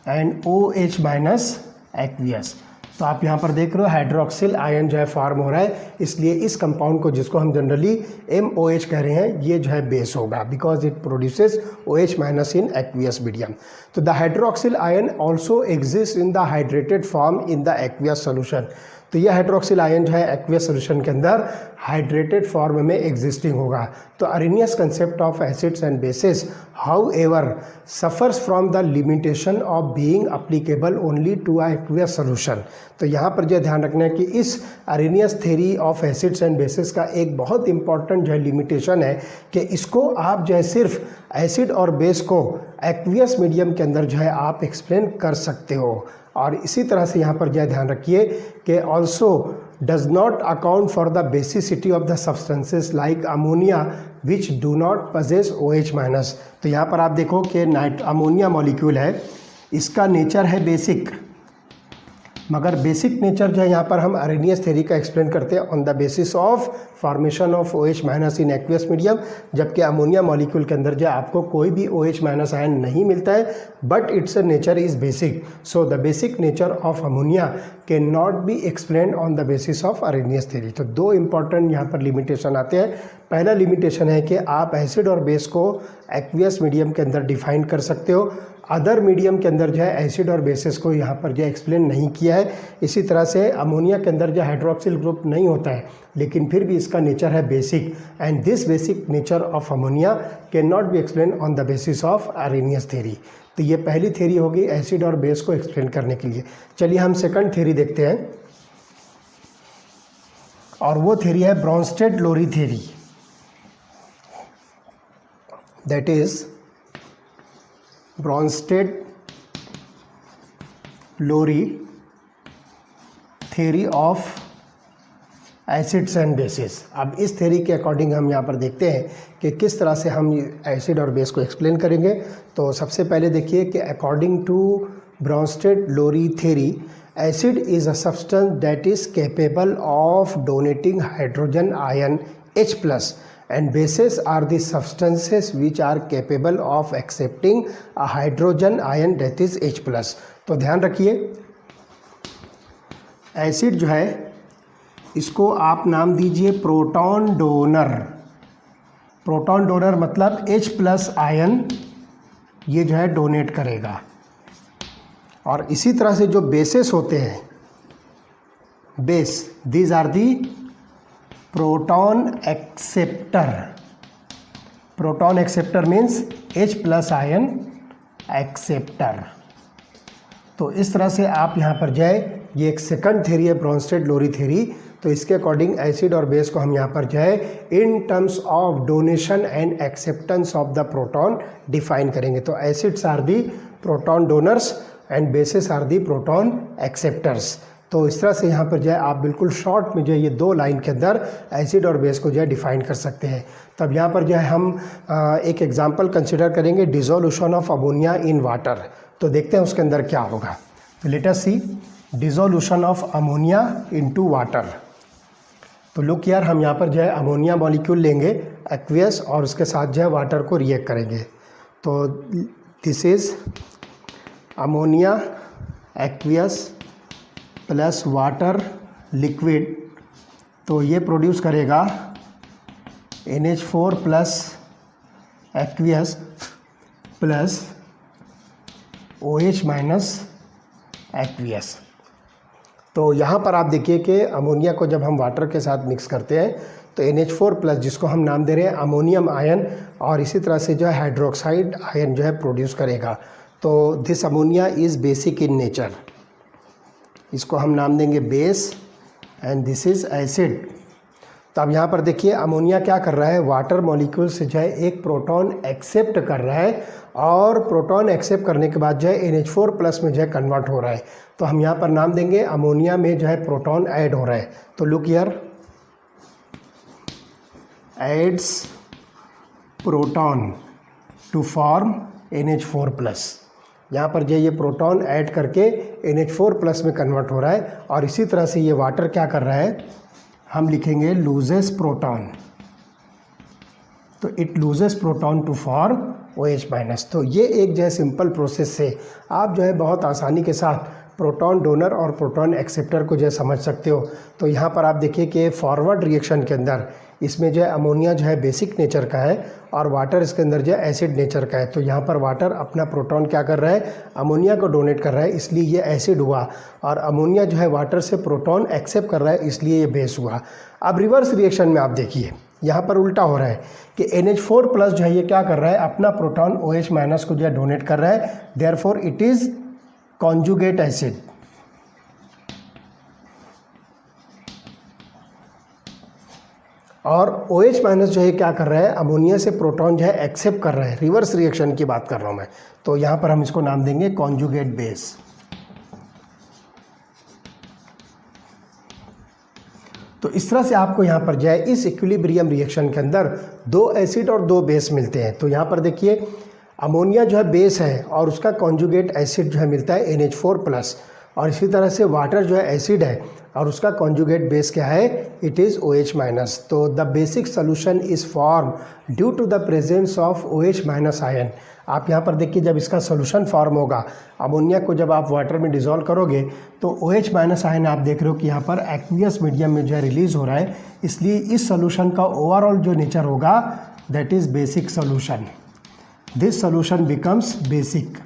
and OH- aqueous. तो आप यहाँ पर देख रहे हो हाइड्रोक्सिल आयन जो है फॉर्म हो रहा है, इसलिए इस कंपाउंड को जिसको हम जनरली MOH कह रहे हैं ये जो है बेस होगा because it produces OH- in aqueous medium. तो the hydroxyl ion also exist in the hydrated form in the aqueous solution. तो ये हाइड्रोक्सिल आयन जो है एक्वियस सोल्यूशन के अंदर हाइड्रेटेड फॉर्म में एग्जिस्टिंग होगा। तो Arrhenius concept of acids and bases however suffers from the limitation of being applicable only to a aqueous solution. तो यहाँ पर जो ध्यान रखना है कि इस Arrhenius theory of acids and bases का एक बहुत इंपॉर्टेंट जो है लिमिटेशन है कि इसको आप जो है सिर्फ एसिड और बेस को एक्वियस मीडियम के अंदर जो है आप एक्सप्लेन कर सकते हो। और इसी तरह से यहाँ पर जो है ध्यान रखिए कि also does not account for the basicity of the substances like ammonia which do not possess OH-। तो यहाँ पर आप देखो कि अमोनिया मॉलिक्यूल है, इसका नेचर है बेसिक, मगर बेसिक नेचर जो है यहाँ पर हम अरेनियस थ्योरी का एक्सप्लेन करते हैं on the basis of formation of OH- in aqueous medium, जबकि अमोनिया मॉलिक्यूल के अंदर जो आपको कोई भी OH- आयन नहीं मिलता है but it's nature is basic. So the basic nature of ammonia can not be explain on the basis of Arrhenius theory. तो दो इंपॉर्टेंट यहाँ पर लिमिटेशन आते हैं। पहला लिमिटेशन है कि आप एसिड और बेस को एक्वियस मीडियम के अंदर डिफाइन कर सकते हो, अदर मीडियम के अंदर जो है एसिड और बेसिस को यहाँ पर जो एक्सप्लेन नहीं किया है। इसी तरह से अमोनिया के अंदर जो हाइड्रोक्सिल ग्रुप नहीं होता है, लेकिन फिर भी इसका नेचर है basic and this basic nature of ammonia can not be explain on the basis of Arrhenius theory. तो ये पहली थ्योरी होगी एसिड और बेस को एक्सप्लेन करने के लिए। चलिए हम सेकंड थ्योरी देखते हैं और वो थ्योरी है Bronsted Lowry theory, that is Bronsted Lowry theory of acids and bases. अब इस थ्योरी के अकॉर्डिंग हम यहाँ पर देखते हैं कि किस तरह से हम एसिड और बेस को एक्सप्लेन करेंगे। तो सबसे पहले देखिए कि according to Bronsted Lowry theory, acid is a substance that is capable of donating hydrogen ion H+ and bases are the substances which are capable of accepting a hydrogen ion that is H+। तो ध्यान रखिए acid जो है इसको आप नाम दीजिए proton donor. Proton donor मतलब H+ आयन ये जो है डोनेट करेगा। और इसी तरह से जो बेसेस होते हैं, base, these are the proton acceptor. Proton acceptor means H+ ion acceptor. तो इस तरह से आप यहाँ पर जाए, ये एक सेकंड थ्योरी है ब्रॉन्स्टेड-लोरी थ्योरी, तो इसके अकॉर्डिंग एसिड और बेस को हम यहाँ पर जो है in terms of donation and acceptance of the proton define करेंगे। तो acids are the proton donors and bases are the proton acceptors. तो इस तरह से यहाँ पर जो है आप बिल्कुल शॉर्ट में जो है ये 2 लाइन के अंदर एसिड और बेस को जो है डिफाइन कर सकते हैं। तब यहाँ पर जो है हम एक एग्जांपल कंसिडर करेंगे, dissolution of ammonia in water. तो देखते हैं उसके अंदर क्या होगा। तो let us see dissolution of ammonia into water. तो लुक यार, हम यहाँ पर जो है अमोनिया मॉलिक्यूल लेंगे एक्वियस और उसके साथ जो है वाटर को रिएक्ट करेंगे। तो this is ammonia aqueous plus water liquid. तो ये प्रोड्यूस करेगा NH4 plus aqueous plus OH minus aqueous. तो यहाँ पर आप देखिए कि अमोनिया को जब हम वाटर के साथ मिक्स करते हैं तो NH4 प्लस, जिसको हम नाम दे रहे हैं अमोनियम आयन, और इसी तरह से जो है हाइड्रोक्साइड आयन जो है प्रोड्यूस करेगा। तो this ammonia is basic in nature, इसको हम नाम देंगे base, and this is acid. तो अब यहाँ पर देखिए अमोनिया क्या कर रहा है, वाटर मॉलिक्यूल से जो है एक प्रोटॉन एक्सेप्ट कर रहा है, और प्रोटॉन एक्सेप्ट करने के बाद जो है NH4 प्लस में जो है कन्वर्ट हो रहा है। तो हम यहाँ पर नाम देंगे अमोनिया में जो है प्रोटॉन ऐड हो रहा है। तो look here, adds proton to form NH4 plus. यहाँ पर जो ये प्रोटॉन ऐड करके NH4 प्लस में कन्वर्ट हो रहा है, और इसी तरह से ये वाटर क्या कर रहा है, हम लिखेंगे लूजेस प्रोटॉन। तो it loses proton to form OH minus. तो ये एक जो है सिंपल प्रोसेस से आप जो है बहुत आसानी के साथ प्रोटॉन डोनर और प्रोटॉन एक्सेप्टर को जो है समझ सकते हो। तो यहाँ पर आप देखिए कि फॉरवर्ड रिएक्शन के अंदर इसमें जो है अमोनिया जो है बेसिक नेचर का है और वाटर इसके अंदर जो है एसिड नेचर का है। तो यहाँ पर वाटर अपना प्रोटॉन क्या कर रहा है, अमोनिया को डोनेट कर रहा है, इसलिए ये एसिड हुआ, और अमोनिया जो है वाटर से प्रोटॉन एक्सेप्ट कर रहा है, इसलिए ये बेस हुआ। अब रिवर्स रिएक्शन में आप देखिए यहाँ पर उल्टा हो रहा है कि NH4 प्लस जो है ये क्या कर रहा है, अपना प्रोटॉन OH माइनस को जो है डोनेट कर रहा है, therefore it is conjugate acid. और OH माइनस जो है क्या कर रहा है, अमोनिया से प्रोटॉन जो है एक्सेप्ट कर रहा है। रिवर्स रिएक्शन की बात कर रहा हूँ मैं। तो यहाँ पर हम इसको नाम देंगे कॉन्जुगेट बेस। तो इस तरह से आपको यहाँ पर जो है इस इक्विलिब्रियम रिएक्शन के अंदर 2 एसिड और 2 बेस मिलते हैं। तो यहाँ पर देखिए अमोनिया जो है बेस है और उसका कॉन्जुगेट एसिड जो है मिलता है NH4 प्लस, और इसी तरह से वाटर जो है एसिड है और उसका कॉन्जुगेट बेस क्या है, इट इज़ OH माइनस। तो the basic solution is form due to the presence of OH minus ion. आप यहाँ पर देखिए जब इसका सोल्यूशन फॉर्म होगा, अमोनिया को जब आप वाटर में डिज़ोल्व करोगे तो OH माइनस आयन आप देख रहे हो कि यहाँ पर एक्वियस मीडियम में जो है रिलीज़ हो रहा है, इसलिए इस सोल्यूशन का ओवरऑल जो नेचर होगा that is basic solution. This solution becomes basic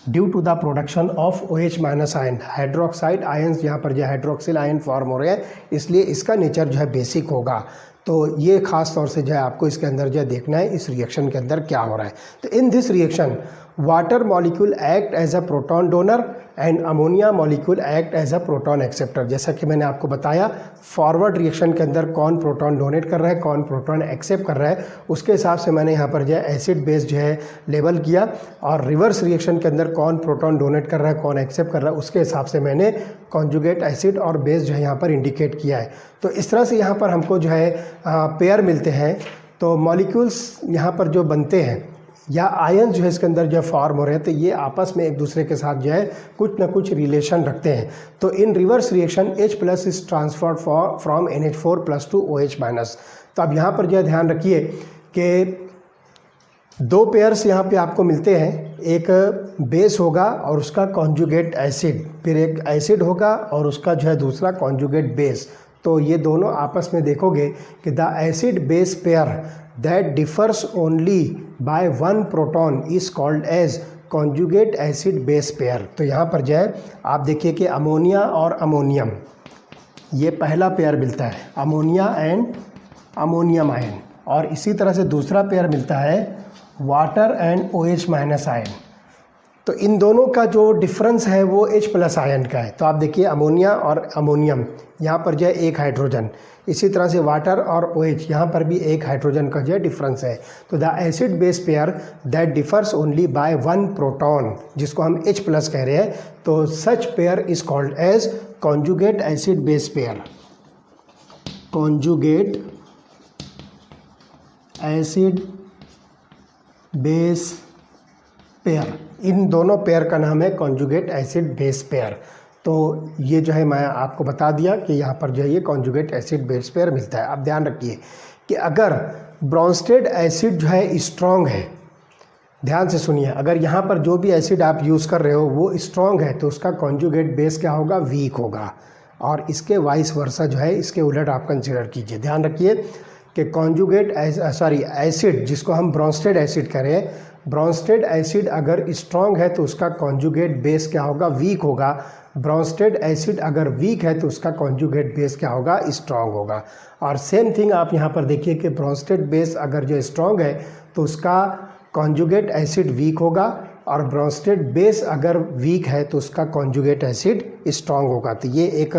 due to the production of OH minus ion. Hydroxide ions यहाँ पर जो हाइड्रोक्सिल आयन फॉर्म हो रहे हैं, इसलिए इसका नेचर जो है बेसिक होगा। तो ये खास तौर से जो है आपको इसके अंदर जो है देखना है इस रिएक्शन के अंदर क्या हो रहा है। तो in this reaction water molecule act as a proton donor and ammonia molecule act as a proton acceptor. जैसा कि मैंने आपको बताया, फॉरवर्ड रिएक्शन के अंदर कौन प्रोटॉन डोनेट कर रहा है, कौन प्रोटॉन एक्सेप्ट कर रहा है, उसके हिसाब से मैंने यहाँ पर जो है एसिड बेस जो है लेबल किया, और रिवर्स रिएक्शन के अंदर कौन प्रोटॉन डोनेट कर रहा है, कौन एक्सेप्ट कर रहा है, उसके हिसाब से मैंने कॉन्जुगेट एसिड और बेस जो है यहाँ पर इंडिकेट किया है। तो इस तरह से यहाँ पर हमको जो है पेयर मिलते हैं। तो मॉलिक्यूल्स यहाँ पर जो बनते हैं या आयन जो है इसके अंदर जो फॉर्म हो रहे हैं, तो ये आपस में एक दूसरे के साथ जो है कुछ ना कुछ रिलेशन रखते हैं। तो in reverse reaction H plus is transferred from NH4 plus to OH minus. तो अब यहाँ पर जो है ध्यान रखिए कि 2 पेयर्स यहाँ पे आपको मिलते हैं, एक बेस होगा और उसका कॉन्जुगेट एसिड, फिर एक एसिड होगा और उसका जो है दूसरा कॉन्जुगेट बेस। तो ये दोनों आपस में देखोगे कि the acid base pair that differs only by 1 proton is called as conjugate acid base pair. तो यहाँ पर जो है आप देखिए कि अमोनिया और अमोनियम, ये पहला पेयर मिलता है, अमोनिया एंड अमोनियम आयन, और इसी तरह से दूसरा पेयर मिलता है water and OH minus ion. तो इन दोनों का जो डिफरेंस है वो H प्लस आयन का है। तो आप देखिए अमोनिया और अमोनियम, यहाँ पर जो है एक हाइड्रोजन, इसी तरह से वाटर और OH, यहाँ पर भी एक हाइड्रोजन का जो है डिफरेंस है। तो the acid base pair that differs only by one proton, जिसको हम H प्लस कह रहे हैं, तो such pair is called as conjugate acid base pair. Conjugate acid base pair, इन दोनों पेयर का नाम है कॉन्जुगेट एसिड बेस पेयर। तो ये जो है मैं आपको बता दिया कि यहाँ पर जो है ये कॉन्जुगेट एसिड बेस पेयर मिलता है। अब ध्यान रखिए कि अगर ब्रॉन्स्टेड एसिड जो है स्ट्रॉन्ग है, ध्यान से सुनिए, अगर यहाँ पर जो भी एसिड आप यूज़ कर रहे हो वो स्ट्रॉन्ग है तो उसका कॉन्जुगेट बेस क्या होगा, वीक होगा। और इसके वाइस वर्सा जो है, इसके उलट आप कंसिडर कीजिए। ध्यान रखिए कि कॉन्जुगेट एसिड जिसको हम ब्रॉन्स्टेड एसिड कह रहे हैं, ब्रॉन्स्टेड एसिड अगर स्ट्रॉन्ग है तो उसका कॉन्जुगेट बेस क्या होगा, वीक होगा। ब्रॉन्स्टेड एसिड अगर वीक है तो उसका कॉन्जुगेट बेस क्या होगा, स्ट्रॉन्ग होगा। और सेम थिंग आप यहाँ पर देखिए कि ब्रॉन्स्टेड बेस अगर जो स्ट्रॉन्ग है तो उसका कॉन्जुगेट एसिड वीक होगा, और ब्रॉन्स्टेड बेस अगर वीक है तो उसका कॉन्जुगेट एसिड स्ट्रॉन्ग होगा। तो ये एक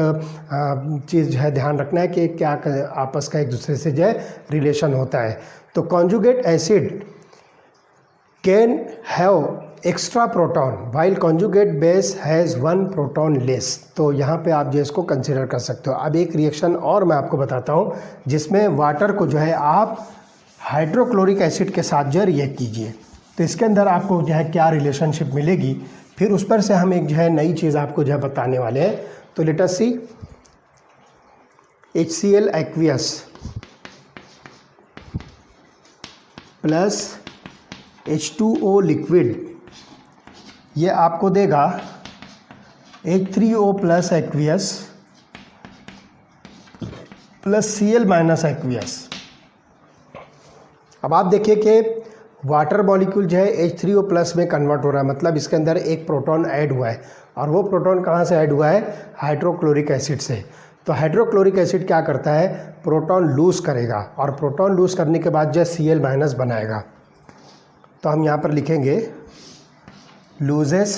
चीज़ जो है ध्यान रखना है कि क्या आपस का एक दूसरे से जो है रिलेशन होता है। तो conjugate acid can have extra proton while conjugate base has one proton less. तो यहाँ पे आप जो इसको कंसिडर कर सकते हो। अब एक रिएक्शन और मैं आपको बताता हूँ जिसमें वाटर को जो है आप हाइड्रोक्लोरिक एसिड के साथ जो है रिएक्ट कीजिए, तो इसके अंदर आपको जो है क्या रिलेशनशिप मिलेगी, फिर उस पर से हम एक जो है नई चीज़ आपको जो है बताने वाले हैं। तो लेट अस सी HCl aqueous plus H2O liquid, ये आपको देगा H3O plus aqueous plus Cl minus aqueous. अब आप देखिए कि वाटर मॉलिक्यूल जो है H3O प्लस में कन्वर्ट हो रहा है, मतलब इसके अंदर एक प्रोटॉन ऐड हुआ है, और वो प्रोटॉन कहाँ से ऐड हुआ है, हाइड्रोक्लोरिक एसिड से। तो हाइड्रोक्लोरिक एसिड क्या करता है, प्रोटॉन लूज़ करेगा, और प्रोटॉन लूज़ करने के बाद जो Cl माइनस बनाएगा। तो हम यहाँ पर लिखेंगे loses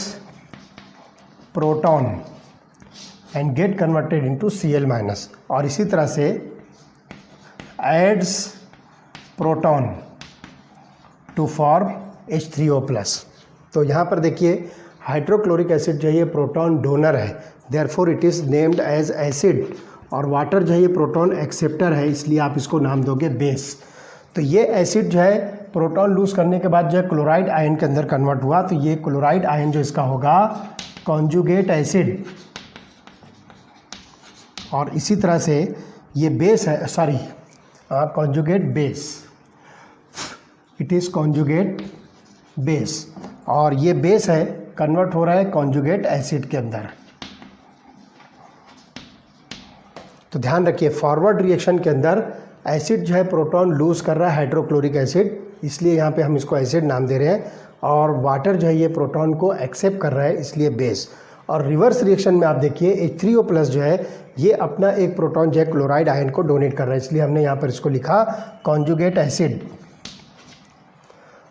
proton and get converted into Cl minus, और इसी तरह से adds proton to form H3O plus. तो यहाँ पर देखिए हाइड्रोक्लोरिक एसिड जो है ये प्रोटॉन डोनर है, therefore it is named as acid, और वाटर जो है ये प्रोटॉन एक्सेप्टर है, इसलिए आप इसको नाम दोगे बेस। तो ये एसिड जो है प्रोटॉन लूज करने के बाद जो है क्लोराइड आयन के अंदर कन्वर्ट हुआ, तो ये क्लोराइड आयन जो इसका होगा कॉन्जुगेट एसिड, और इसी तरह से ये बेस है, sorry conjugate base, it is conjugate base, और ये बेस है कन्वर्ट हो रहा है कॉन्जुगेट एसिड के अंदर। तो ध्यान रखिए फॉरवर्ड रिएक्शन के अंदर एसिड जो है प्रोटॉन लूज कर रहा है हाइड्रोक्लोरिक एसिड, इसलिए यहाँ पे हम इसको एसिड नाम दे रहे हैं, और वाटर जो है ये प्रोटॉन को एक्सेप्ट कर रहा है, इसलिए बेस। और रिवर्स रिएक्शन में आप देखिए H3O प्लस जो है ये अपना एक प्रोटॉन जो है क्लोराइड आयन को डोनेट कर रहा है, इसलिए हमने यहाँ पर इसको लिखा कॉन्जुगेट एसिड।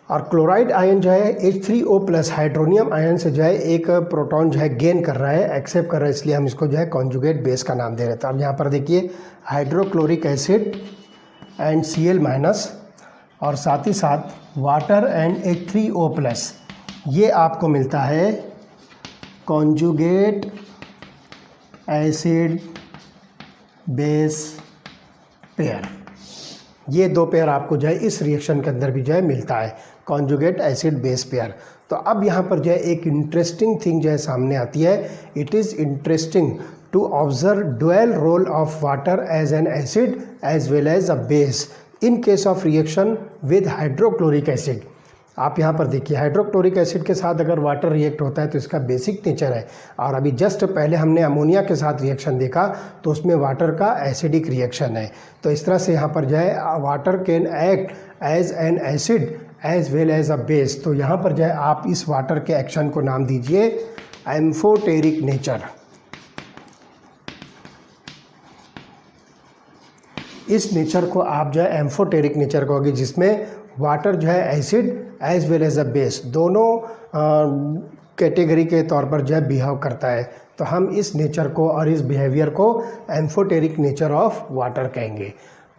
और क्लोराइड आयन जो है H3O प्लस हाइड्रोनियम आयन से जो है एक प्रोटॉन जो है गेन कर रहा है, एक्सेप्ट कर रहा है, इसलिए हम इसको जो है कॉन्जुगेट बेस का नाम दे रहे हैं। तो अब यहाँ पर देखिए hydrochloric acid and Cl minus, और साथ ही साथ वाटर एंड H3O प्लस, ये आपको मिलता है कॉन्जुगेट एसिड बेस पेयर। ये दो पेयर आपको जो है इस रिएक्शन के अंदर भी जो है मिलता है, कॉन्जुगेट एसिड बेस पेयर। तो अब यहाँ पर जो है एक इंटरेस्टिंग थिंग जो है सामने आती है, it is interesting to observe dual role of water as an acid as well as a base in case of reaction with hydrochloric acid. आप यहाँ पर देखिए हाइड्रोक्लोरिक एसिड के साथ अगर वाटर रिएक्ट होता है तो इसका बेसिक नेचर है, और अभी जस्ट पहले हमने अमोनिया के साथ रिएक्शन देखा तो उसमें वाटर का एसिडिक रिएक्शन है। तो इस तरह से यहाँ पर जो है water can act as an acid as well as a base. तो यहाँ पर जो है आप इस वाटर के एक्शन को नाम दीजिए एम्फोटेरिक नेचर। इस नेचर को आप जो है एम्फोटेरिक नेचर कहोगे, जिसमें वाटर जो है acid as well as a base दोनों कैटेगरी के तौर पर जो है बिहेव करता है, तो हम इस नेचर को और इस बिहेवियर को एम्फोटेरिक नेचर ऑफ वाटर कहेंगे।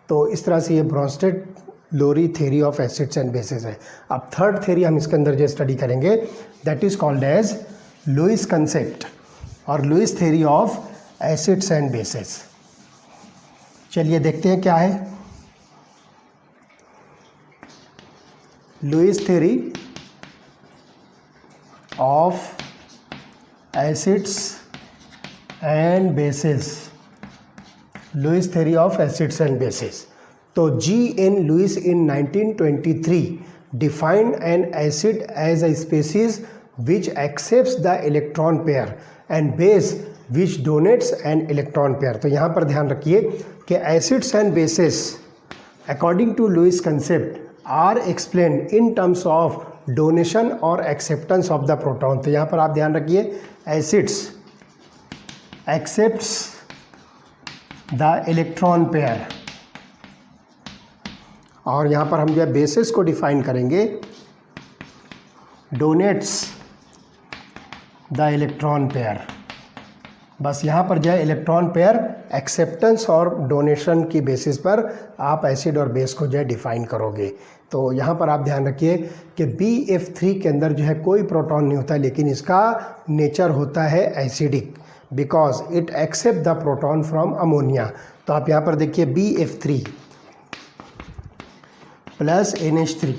तो इस तरह से ये Bronsted Lowry theory of acids and bases है। अब थर्ड थ्योरी हम इसके अंदर जो स्टडी करेंगे, that is called as Lewis concept और Lewis theory of acids and bases. चलिए देखते हैं क्या है Lewis theory of acids and bases. Lewis theory of acids and bases. तो G.N. Lewis in 1923 defined an acid as a species which accepts the electron pair and base which donates an electron pair। तो यहाँ पर ध्यान रखिए कि acids and bases according to Lewis concept are explained in terms of donation or acceptance of the proton। तो यहाँ पर आप ध्यान रखिए acids accepts the electron pair और यहाँ पर हम जो है बेसिस को डिफाइन करेंगे डोनेट्स द इलेक्ट्रॉन पेयर। बस यहाँ पर जो है इलेक्ट्रॉन पेयर एक्सेप्टेंस और डोनेशन की बेसिस पर आप एसिड और बेस को जो है डिफाइन करोगे। तो यहाँ पर आप ध्यान रखिए कि BF3 के अंदर जो है कोई प्रोटॉन नहीं होता, लेकिन इसका नेचर होता है acidic because it accept the proton from ammonia. तो आप यहाँ पर देखिए BF3 प्लस NH3।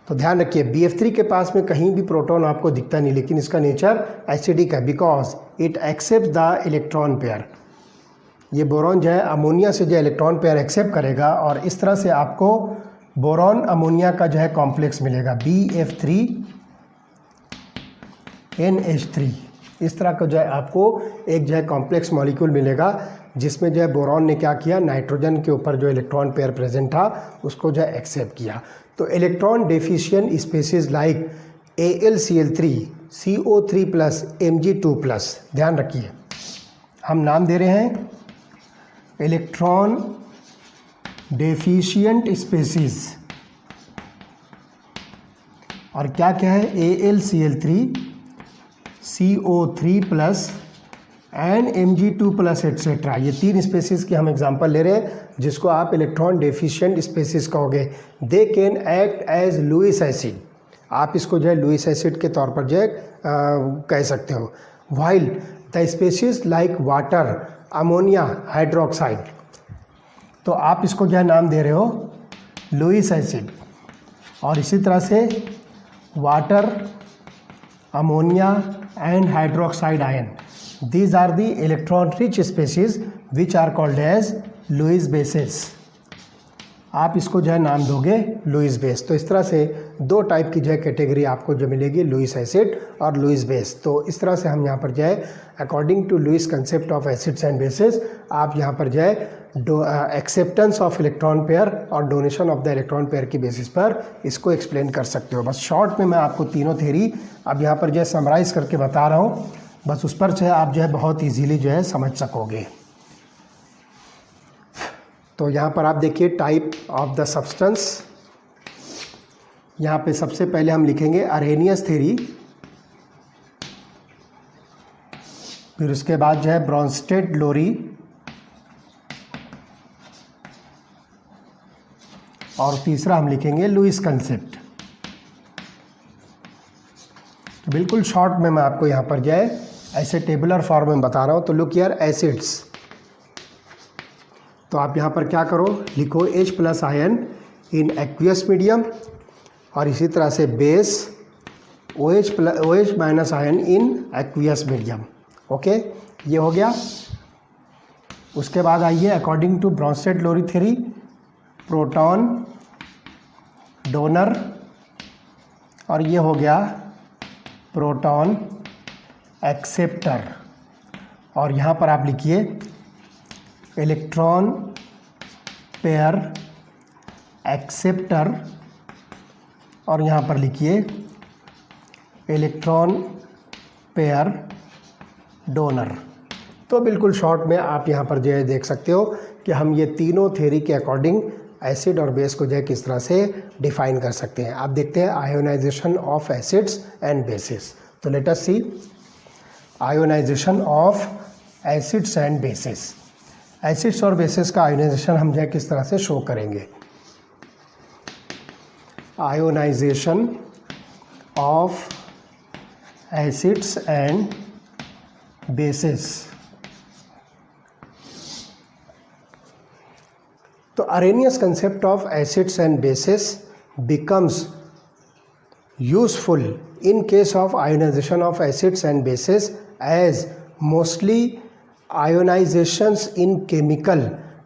तो ध्यान रखिए BF3 के पास में कहीं भी प्रोटॉन आपको दिखता नहीं, लेकिन इसका नेचर एसिडिक है because it accept the electron pair. ये बोरॉन जो है अमोनिया से जो इलेक्ट्रॉन पेयर एक्सेप्ट करेगा और इस तरह से आपको बोरॉन अमोनिया का जो है कॉम्प्लेक्स मिलेगा BF3 NH3। इस तरह का जो है आपको एक जो है कॉम्प्लेक्स मॉलिक्यूल मिलेगा जिसमें जो है बोरॉन ने क्या किया, नाइट्रोजन के ऊपर जो इलेक्ट्रॉन पेयर प्रेजेंट था उसको जो है एक्सेप्ट किया। तो electron deficient species like AlCl3 CO3 plus Mg2 plus, ध्यान रखिए हम नाम दे रहे हैं इलेक्ट्रॉन डेफिशिएंट स्पीशीज और क्या क्या है AlCl3 CO3 plus and Mg2 plus etcetera. ये तीन स्पेसीज की हम एग्जांपल ले रहे हैं जिसको आप इलेक्ट्रॉन डेफिशिएंट स्पेसीज कहोगे। They can act as Lewis acid, आप इसको जो है लुईस एसिड के तौर पर जो है कह सकते हो। While the species like water ammonia hydroxide, तो आप इसको जो है नाम दे रहे हो लुईस एसिड। और इसी तरह से water ammonia and hydroxide ion, these are the electron rich species which are called as Lewis bases। आप इसको जो है नाम दोगे लुईस बेस। तो इस तरह से दो टाइप की जो है कैटेगरी आपको जो मिलेगी, लुईस एसिड और लुईस बेस। तो इस तरह से हम यहाँ पर जो है according to Lewis concept of acids and bases आप यहाँ पर जो है एक्सेप्टेंस ऑफ इलेक्ट्रॉन पेयर और donation of the electron pair की बेसिस पर इसको एक्सप्लेन कर सकते हो। बस शॉर्ट में मैं आपको तीनों थ्योरी अब यहाँ पर जो है समराइज़ करके बता रहा हूँ, बस उस पर जो है आप जो है बहुत इजीली जो है समझ सकोगे। तो यहाँ पर आप देखिए टाइप ऑफ द सब्सटेंस। यहाँ पे सबसे पहले हम लिखेंगे अरेनियस थ्योरी, फिर उसके बाद जो है ब्रॉन्स्टेड लोरी, और तीसरा हम लिखेंगे लुईस कंसेप्ट। तो बिल्कुल शॉर्ट में मैं आपको यहाँ पर जो है ऐसे टेबुलर फॉर्म में बता रहा हूँ। तो लुक हियर एसिड्स, तो आप यहाँ पर क्या करो, लिखो H plus ion in aqueous medium, और इसी तरह से base OH minus ion in aqueous medium. Okay, ये हो गया। उसके बाद आइए according to Bronsted Lowry theory, proton donor, और ये हो गया प्रोटॉन एक्सेप्टर। और यहाँ पर आप लिखिए इलेक्ट्रॉन पेयर एक्सेप्टर, और यहाँ पर लिखिए इलेक्ट्रॉन पेयर डोनर। तो बिल्कुल शॉर्ट में आप यहाँ पर जो है देख सकते हो कि हम ये तीनों थ्योरी के अकॉर्डिंग एसिड और बेस को जो है किस तरह से डिफाइन कर सकते हैं। आप देखते हैं ionisation of acids and bases. तो let us see ionisation of acids and bases. Acids और बेसिस का आयोनाइजेशन हम जो है किस तरह से शो करेंगे। Ionisation of acids and bases. तो Arrhenius concept of acids and bases becomes useful in case of ionization of acids and bases, as mostly ionizations in chemical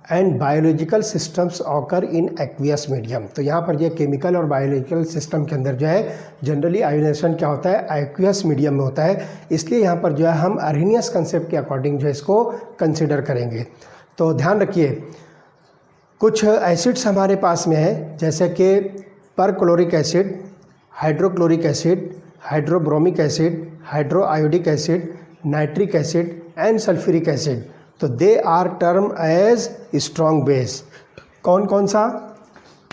and biological systems occur in aqueous medium। तो यहाँ पर ये chemical और biological system के अंदर जो है generally ionisation क्या होता है, एक्वियस मीडियम में होता है, इसलिए यहाँ पर जो है हम Arrhenius कंसेप्ट के अकॉर्डिंग जो है इसको कंसिडर करेंगे। तो ध्यान रखिए कुछ एसिड्स हमारे पास में है जैसे कि perchloric acid, hydrochloric acid, hydrobromic acid, hydroiodic acid, nitric acid and sulphuric acid. तो they are term as strong base. कौन कौन सा?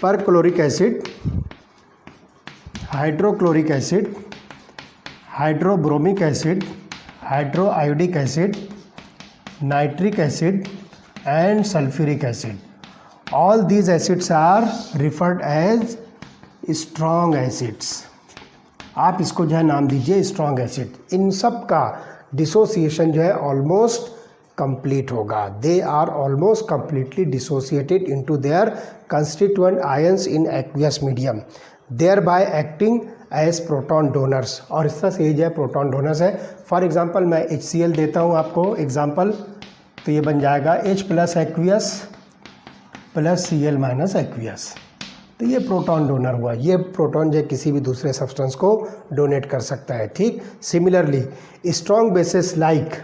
Perchloric acid, hydrochloric acid, hydrobromic acid, hydroiodic acid, nitric acid and sulphuric acid. All these acids are referred as strong acids। आप इसको जो है नाम दीजिए स्ट्रॉन्ग एसिड। इन सब का डिसोसिएशन जो है ऑलमोस्ट कंप्लीट होगा। They are almost completely dissociated into their constituent ions in aqueous medium, thereby acting as proton donors. और इस तरह से ये जो है प्रोटॉन डोनर्स है। फॉर एग्जांपल मैं HCl देता हूँ आपको एग्जांपल, तो ये बन जाएगा H plus aqueous plus Cl minus aqueous. तो ये प्रोटॉन डोनर हुआ। ये प्रोटॉन जो किसी भी दूसरे सब्सटेंस को डोनेट कर सकता है। ठीक, similarly strong bases like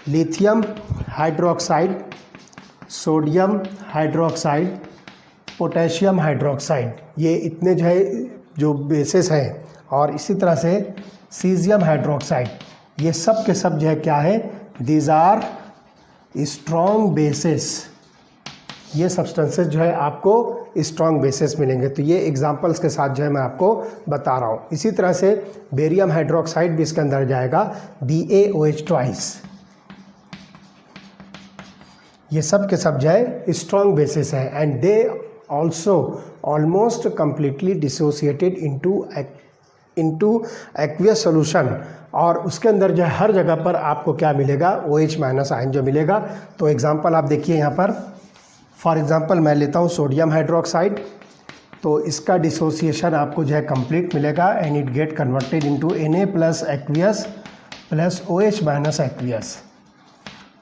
lithium hydroxide, sodium hydroxide, potassium hydroxide, ये इतने जो है जो बेसिस हैं, और इसी तरह से सीजियम हाइड्रोक्साइड, ये सब के सब जो है क्या है, दीज आर स्ट्रॉन्ग बेसिस। ये सब्सटेंसेस जो है आपको स्ट्रॉन्ग बेसिस मिलेंगे। तो ये एग्जांपल्स के साथ जो है मैं आपको बता रहा हूँ। इसी तरह से बेरियम हाइड्रोक्साइड भी इसके अंदर जाएगा, BaOH ट्वाइस। ये सब के सब जो है स्ट्रॉन्ग बेसिस है and they also almost completely dissociated into aqueous solution. और उसके अंदर जो है हर जगह पर आपको क्या मिलेगा, OH माइनस आयन जो मिलेगा। तो एग्जांपल आप देखिए यहाँ पर, फॉर एग्जांपल मैं लेता हूँ सोडियम हाइड्रोक्साइड, तो इसका डिसोसिएशन आपको जो है कंप्लीट मिलेगा and it get converted into Na plus aqueous plus OH minus aqueous.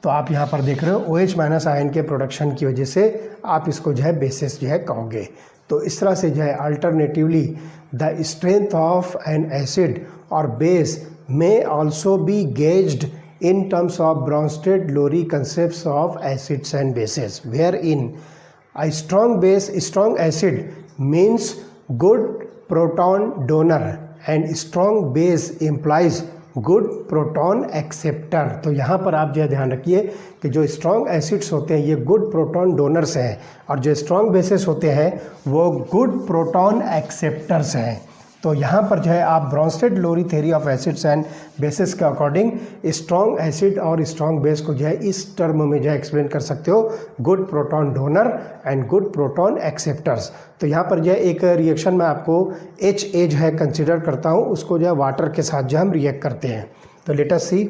तो आप यहाँ पर देख रहे हो OH माइनस आयन के प्रोडक्शन की वजह से आप इसको जो है बेसिस जो है कहोगे। तो इस तरह से जो है alternatively the strength of an acid और base may also be gauged in terms of Bronsted-Lowry concepts of acids and bases, wherein a strong base, strong acid means good proton donor and strong base implies good proton acceptor। तो यहाँ पर आप जो है ध्यान रखिए कि जो स्ट्रॉन्ग एसिड्स होते हैं ये गुड प्रोटॉन डोनर्स हैं, और जो स्ट्रॉन्ग बेसेस होते हैं वो गुड प्रोटॉन एक्सेप्टर्स हैं। तो यहाँ पर जो है आप Bronsted Lowry theory of acids and bases के अकॉर्डिंग स्ट्रॉन्ग एसिड और स्ट्रॉन्ग बेस को जो है इस टर्म में जो है एक्सप्लेन कर सकते हो, good proton donor and good proton acceptors. तो यहाँ पर जो है एक रिएक्शन में आपको HA जो है कंसिडर करता हूँ, उसको जो है वाटर के साथ जो हम रिएक्ट करते हैं। तो लेट अस सी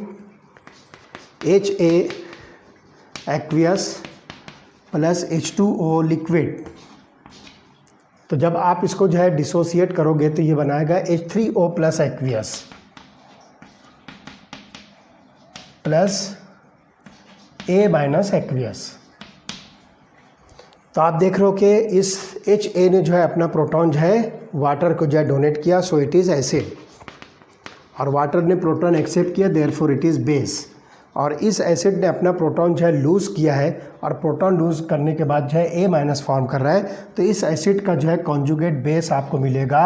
HA aqueous plus H2O liquid. तो जब आप इसको जो है डिसोसिएट करोगे तो ये बनाएगा H3O plus aqueous plus A minus aqueous. तो आप देख रहे हो कि इस HA ने जो है अपना प्रोटॉन जो है वाटर को जो है डोनेट किया, सो इट इज़ एसिड, और वाटर ने प्रोटॉन एक्सेप्ट किया, देयरफॉर इट इज़ बेस। और इस एसिड ने अपना प्रोटॉन जो है लूज़ किया है, और प्रोटॉन लूज़ करने के बाद जो है A माइनस फॉर्म कर रहा है। तो इस एसिड का जो है कॉन्जुगेट बेस आपको मिलेगा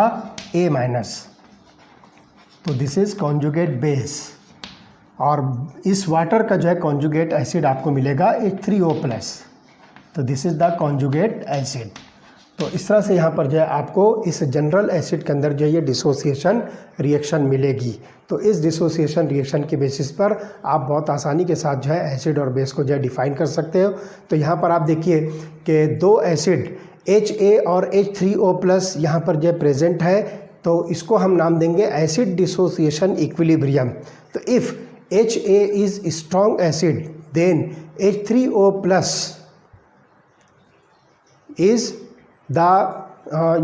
A माइनस। तो दिस इज़ कॉन्जुगेट बेस, और इस वाटर का जो है कॉन्जुगेट एसिड आपको मिलेगा H3O प्लस। तो this is the conjugate acid. तो इस तरह से यहाँ पर जो है आपको इस जनरल एसिड के अंदर जो है ये डिसोसिएशन रिएक्शन मिलेगी। तो इस डिसोसिएशन रिएक्शन के बेसिस पर आप बहुत आसानी के साथ जो है एसिड और बेस को जो है डिफाइन कर सकते हो। तो यहाँ पर आप देखिए कि दो एसिड HA और H3O+ यहाँ पर जो प्रेजेंट है, तो इसको हम नाम देंगे एसिड डिसोसिएशन इक्विलिब्रियम। तो if HA is strong acid then H3O+ is the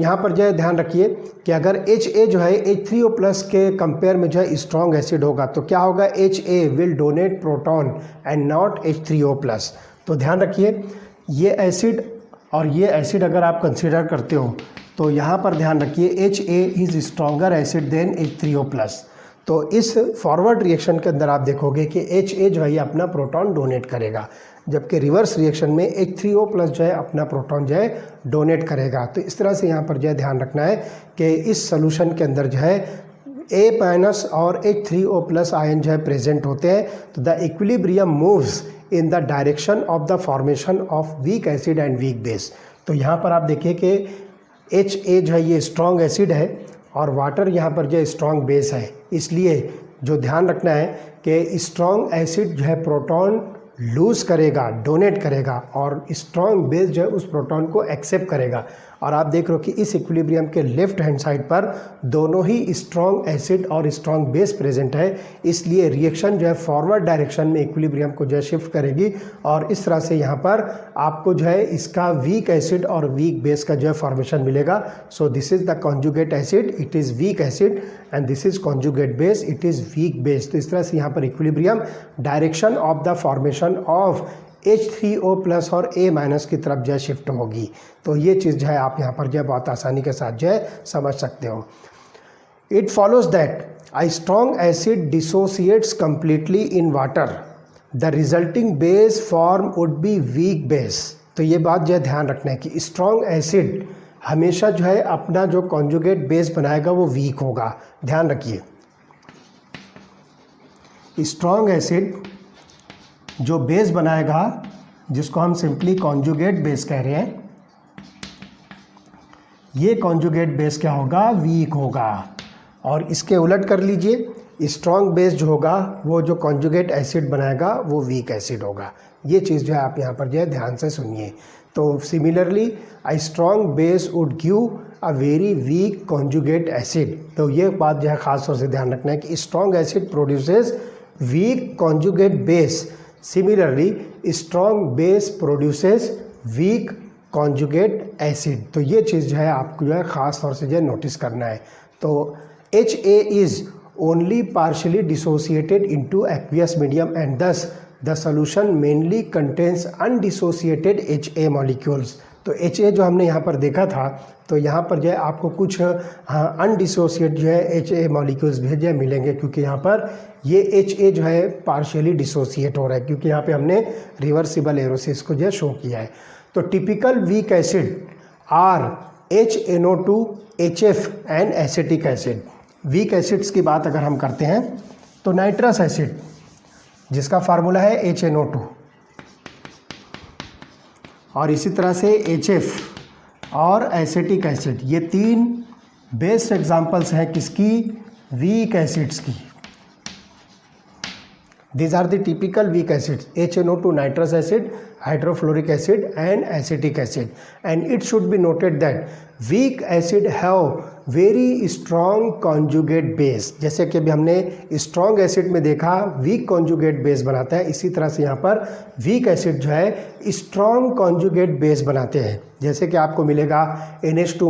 यहाँ पर जो है ध्यान रखिए कि अगर HA जो है H3O+ के कंपेयर में जो है स्ट्रॉन्ग एसिड होगा तो क्या होगा, HA will donate proton and not H3O+। तो ध्यान रखिए ये एसिड और ये एसिड अगर आप कंसिडर करते हो तो यहाँ पर ध्यान रखिए HA is stronger acid then H3O+। तो इस फॉरवर्ड रिएक्शन के अंदर आप देखोगे कि HA जो है ये अपना प्रोटॉन डोनेट करेगा, जबकि रिवर्स रिएक्शन में H3O+ जो है अपना प्रोटॉन जो है डोनेट करेगा। तो इस तरह से यहाँ पर जो है ध्यान रखना है कि इस सोल्यूशन के अंदर जो है A- और H3O+ आयन जो है प्रेजेंट होते हैं। तो the equilibrium moves in the direction of the formation of weak acid and weak base. तो यहाँ पर आप देखिए कि HA जो है ये स्ट्रॉन्ग एसिड है और वाटर यहाँ पर जो स्ट्रॉन्ग बेस है, इसलिए जो ध्यान रखना है कि स्ट्रॉन्ग एसिड जो है प्रोटॉन लूज़ करेगा, डोनेट करेगा, और स्ट्रॉन्ग बेस जो है उस प्रोटॉन को एक्सेप्ट करेगा। और आप देख रहे हो कि इस इक्विलिब्रियम के लेफ्ट हैंड साइड पर दोनों ही स्ट्रॉन्ग एसिड और स्ट्रॉन्ग बेस प्रेजेंट है, इसलिए रिएक्शन जो है फॉरवर्ड डायरेक्शन में इक्विलिब्रियम को जो है शिफ्ट करेगी और इस तरह से यहाँ पर आपको जो है इसका वीक एसिड और वीक बेस का जो है फॉर्मेशन मिलेगा। So this is the conjugate acid, it is weak acid, and this is conjugate base, it is weak base. तो इस तरह से यहाँ पर equilibrium direction of the formation of H3O+ और A- की तरफ जो है शिफ्ट होगी। तो ये चीज़ जो है आप यहाँ पर जो है बहुत आसानी के साथ जो है समझ सकते हो। It follows that a strong acid dissociates completely in water, the resulting base form would be weak base. तो ये बात जो है ध्यान रखना है कि स्ट्रॉन्ग एसिड हमेशा जो है अपना जो कॉन्जुगेट बेस बनाएगा वो वीक होगा। ध्यान रखिए स्ट्रॉन्ग एसिड जो बेस बनाएगा, जिसको हम सिंपली कॉन्जुगेट बेस कह रहे हैं, ये कॉन्जुगेट बेस क्या होगा, वीक होगा। और इसके उलट कर लीजिए, स्ट्रॉन्ग बेस जो होगा वो जो कॉन्जुगेट एसिड बनाएगा वो वीक एसिड होगा। ये चीज़ जो है आप यहाँ पर जो है ध्यान से सुनिए। तो similarly a strong base would give a very weak conjugate acid. तो ये बात जो है ख़ास तौर से ध्यान रखना है कि strong acid produces weak conjugate base, similarly strong base produces weak conjugate acid. तो ये चीज़ जो है आपको जो है ख़ास तौर से जो है नोटिस करना है। तो HA is only partially dissociated into aqueous medium and thus the solution mainly contains undissociated HA molecules. तो HA जो हमने यहाँ पर देखा था, तो यहाँ पर जो है आपको कुछ अनडिसोसिएट जो है HA मॉलिक्यूल्स भी जो है मिलेंगे, क्योंकि यहाँ पर ये HA जो है पार्शियली डिसोसिएट हो रहा है, क्योंकि यहाँ पे हमने रिवर्सिबल एरोसिस को जो है शो किया है। तो typical weak acid are HNO2, HF and acetic acid. Weak acids की बात अगर हम करते हैं तो नाइट्रस एसिड जिसका फार्मूला है HNO2, और इसी तरह से HF और एसिटिक एसिड, ये तीन बेस्ट एग्जांपल्स हैं किसकी, वीक एसिड्स की। These are the typical weak acids: HNO2 nitrous acid, hydrofluoric acid and acetic acid. And it should be noted that weak acid have very strong conjugate base. जैसे कि अभी हमने strong acid में देखा weak conjugate base बनाता है, इसी तरह से यहाँ पर weak acid जो है strong conjugate base बनाते हैं। जैसे कि आपको मिलेगा NH2-,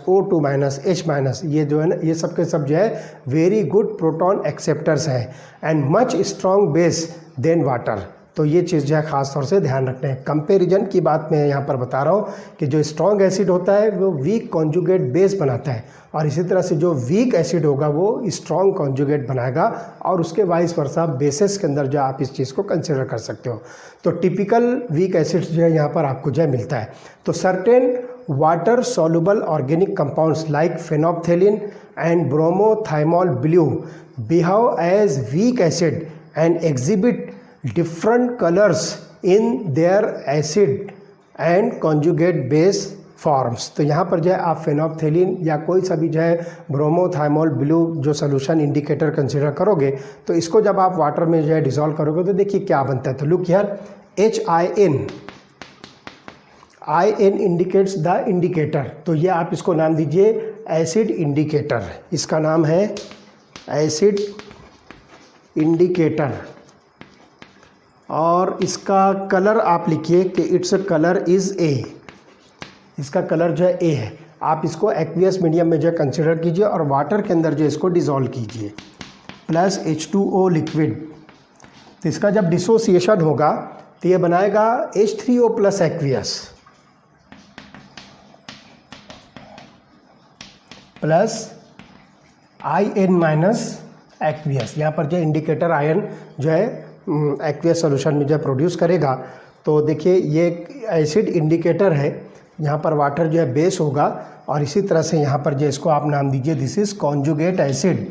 O2-, H-, ये जो है ना, ये सब के सब जो है वेरी गुड प्रोटॉन एक्सेप्टर्स हैं and much strong base than water. तो ये चीज़ जो है ख़ास तौर से ध्यान रखना है। कंपैरिजन की बात मैं यहाँ पर बता रहा हूँ कि जो स्ट्रॉन्ग एसिड होता है वो वीक कॉन्जुगेट बेस बनाता है, और इसी तरह से जो वीक एसिड होगा वो स्ट्रॉन्ग कॉन्जुगेट बनाएगा, और उसके वाइस वर्सा बेसिस के अंदर जो आप इस चीज़ को कंसिडर कर सकते हो। तो टिपिकल वीक एसिड्स जो है यहाँ पर आपको जो है मिलता है। तो certain water soluble organic compounds like phenolphthalein and bromothiamol blue behave as weak acid and exhibit different colors in their acid and conjugate base forms. तो यहाँ पर जो है आप फेनोप्थेलिन या कोई सा भी जो है ब्रोमोथाइमोल ब्लू जो सोल्यूशन इंडिकेटर कंसिडर करोगे, तो इसको जब आप वाटर में जो है डिसॉल्व करोगे तो देखिए क्या बनता है। तो look here, HIN indicates the indicator, तो ये आप इसको नाम दीजिए एसिड इंडिकेटर। इसका नाम है एसिड इंडिकेटर, और इसका कलर आप लिखिए कि इट्स कलर इज़ ए। इसका कलर जो है ए है। आप इसको एक्वियस मीडियम में जो है कंसिडर कीजिए और वाटर के अंदर जो इसको डिसॉल्व कीजिए प्लस H2O लिक्विड। तो इसका जब डिसोसिएशन होगा तो ये बनाएगा H3O plus aqueous plus IN minus aqueous. यहाँ पर जो इंडिकेटर आयन जो है एक्वियस सॉल्यूशन में जो है प्रोड्यूस करेगा। तो देखिए ये एसिड इंडिकेटर है, यहाँ पर वाटर जो है बेस होगा, और इसी तरह से यहाँ पर जो इसको आप नाम दीजिए this is conjugate acid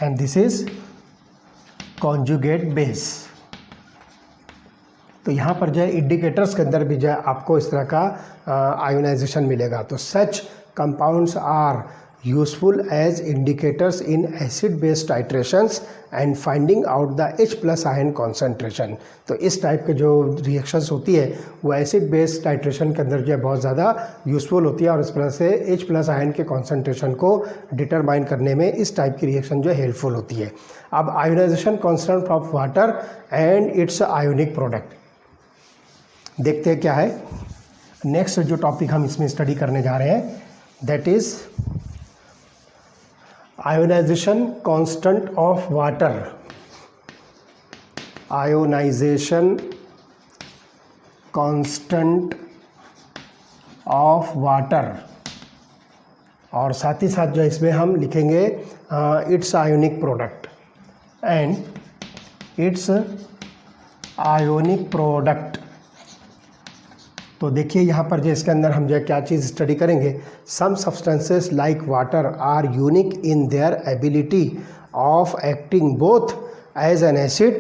and this is conjugate base. तो यहाँ पर जो है इंडिकेटर्स के अंदर भी जो है आपको इस तरह का आयोनाइजेशन मिलेगा। तो such compounds are useful as indicators in acid base titrations and finding out the H+ ion concentration. तो इस टाइप के जो रिएक्शंस होती है वो एसिड बेस टाइट्रेशन के अंदर जो है बहुत ज़्यादा यूजफुल होती है, और इस तरह से H+ आयन के कॉन्सेंट्रेशन को डिटरमाइन करने में इस टाइप की रिएक्शन जो है हेल्पफुल होती है। अब ionization constant of water and its ionic product देखते हैं क्या है। नेक्स्ट जो टॉपिक हम इसमें स्टडी करने जा रहे हैं that is ionization constant of water. Ionization constant of water, और साथ ही साथ जो इसमें हम लिखेंगे its ionic product and its ionic product. तो देखिए यहाँ पर जो इसके अंदर हम जो है क्या चीज़ स्टडी करेंगे, some substances like water are unique in their ability of acting both as an acid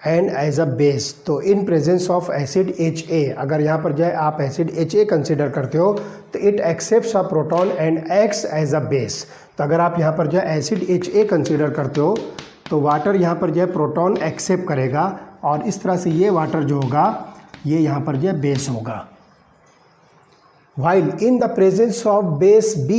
and as a base. तो in presence of acid HA, अगर यहाँ पर जो है आप एसिड HA कंसिडर करते हो तो it accepts a proton and acts as a base. तो अगर आप यहाँ पर जो है एसिड HA कंसिडर करते हो तो वाटर यहाँ पर जो है प्रोटॉन एक्सेप्ट करेगा, और इस तरह से ये वाटर जो होगा ये यहाँ पर जो है बेस होगा। While in the presence of base B-,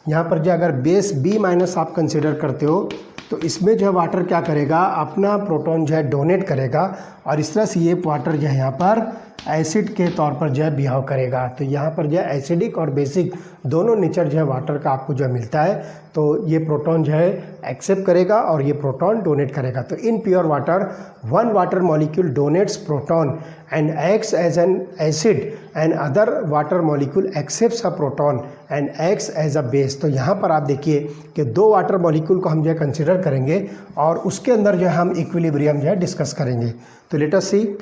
यहाँ पर जो अगर बेस B- आप कंसिडर करते हो तो इसमें जो है वाटर क्या करेगा, अपना प्रोटॉन जो है डोनेट करेगा, और इस तरह से ये वाटर जो है यहाँ पर एसिड के तौर पर जो है बिहेव करेगा। तो यहाँ पर जो है एसिडिक और बेसिक दोनों नेचर जो है वाटर का आपको जो है मिलता है। तो ये प्रोटॉन जो है एक्सेप्ट करेगा और ये प्रोटॉन डोनेट करेगा। तो in pure water one water molecule donates proton and acts as an acid and other water molecule accepts a proton and acts as a base. तो यहाँ पर आप देखिए कि दो वाटर मॉलिक्यूल को हम जो है कंसिडर करेंगे और उसके अंदर जो है हम इक्विलिब्रियम जो है डिस्कस करेंगे। तो लेट अस सी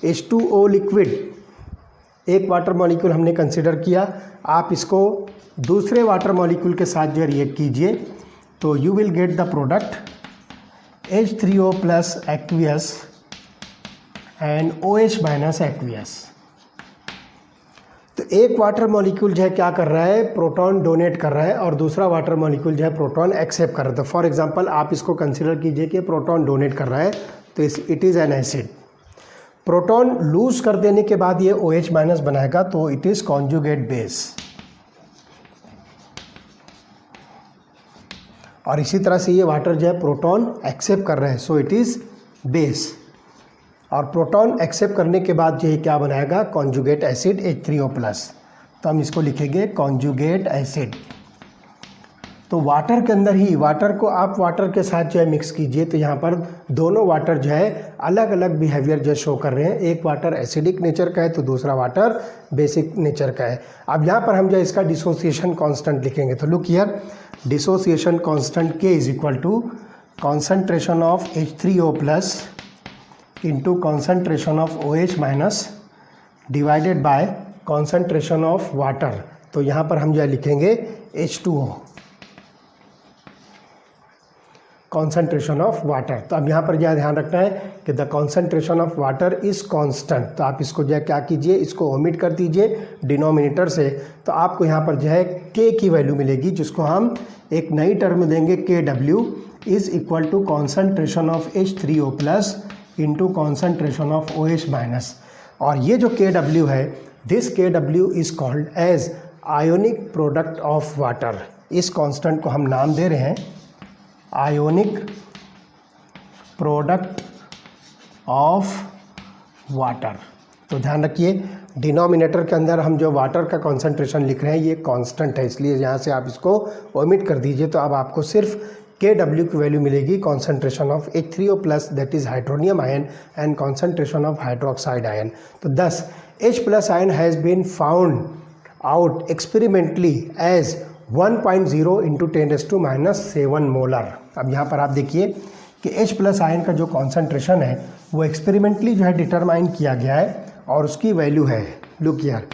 H2O लिक्विड, एक वाटर मॉलिक्यूल हमने कंसिडर किया, आप इसको दूसरे वाटर मॉलिक्यूल के साथ जो रिएक्ट कीजिए तो you will get the product H3O plus aqueous and OH minus aqueous. तो एक वाटर मॉलिक्यूल जो है क्या कर रहा है, प्रोटॉन डोनेट कर रहा है, और दूसरा वाटर मॉलिक्यूल जो है प्रोटॉन एक्सेप्ट कर रहा है। तो फॉर एग्जांपल आप इसको कंसिडर कीजिए कि प्रोटॉन डोनेट कर रहा है, तो it is an acid. Proton lose कर देने के बाद ये OH माइनस बनाएगा, तो इट इज कॉन्जुगेट बेस। और इसी तरह से ये वाटर जो है प्रोटॉन एक्सेप्ट कर रहा है, सो इट इज बेस। और प्रोटॉन एक्सेप्ट करने के बाद जो है क्या बनाएगा, कॉन्जुगेट एसिड H3O प्लस। तो हम इसको लिखेंगे कॉन्जुगेट एसिड। तो वाटर के अंदर ही वाटर को आप वाटर के साथ जो है मिक्स कीजिए, तो यहाँ पर दोनों वाटर जो है अलग अलग बिहेवियर जो शो कर रहे हैं। एक वाटर एसिडिक नेचर का है तो दूसरा वाटर बेसिक नेचर का है। अब यहाँ पर हम जो इसका डिसोसिएशन कांस्टेंट लिखेंगे, तो look here, dissociation constant K is equal to concentration of H3O plus into concentration of OH minus divided by concentration of water. तो यहाँ पर हम जो है लिखेंगे H2O। Concentration of water. तो अब यहाँ पर यह ध्यान रखना है कि the concentration of water is constant. तो आप इसको जो है क्या कीजिए, इसको ओमिट कर दीजिए डिनोमिनेटर से। तो आपको यहाँ पर जो है के की वैल्यू मिलेगी, जिसको हम एक नई टर्म देंगे K W is equal to concentration of H3O plus into concentration of OH minus. और ये जो के डब्ल्यू है, this K W is called as ionic product of water. इस कांस्टेंट को हम नाम दे रहे हैं आयोनिक प्रोडक्ट ऑफ वाटर। तो ध्यान रखिए, डिनोमिनेटर के अंदर हम जो वाटर का कॉन्सेंट्रेशन लिख रहे हैं ये कांस्टेंट है, इसलिए यहाँ से आप इसको ओमिट कर दीजिए। तो अब आपको सिर्फ के डब्ल्यू की वैल्यू मिलेगी concentration of H3O plus that is hydronium ion and concentration of hydroxide ion. तो thus H plus ion has been found out experimentally as 1.0 into 10⁻⁷ molar. अब यहाँ पर आप देखिए कि H प्लस आयन का जो कॉन्सेंट्रेशन है वो एक्सपेरिमेंटली जो है डिटरमाइन किया गया है और उसकी वैल्यू है, look here,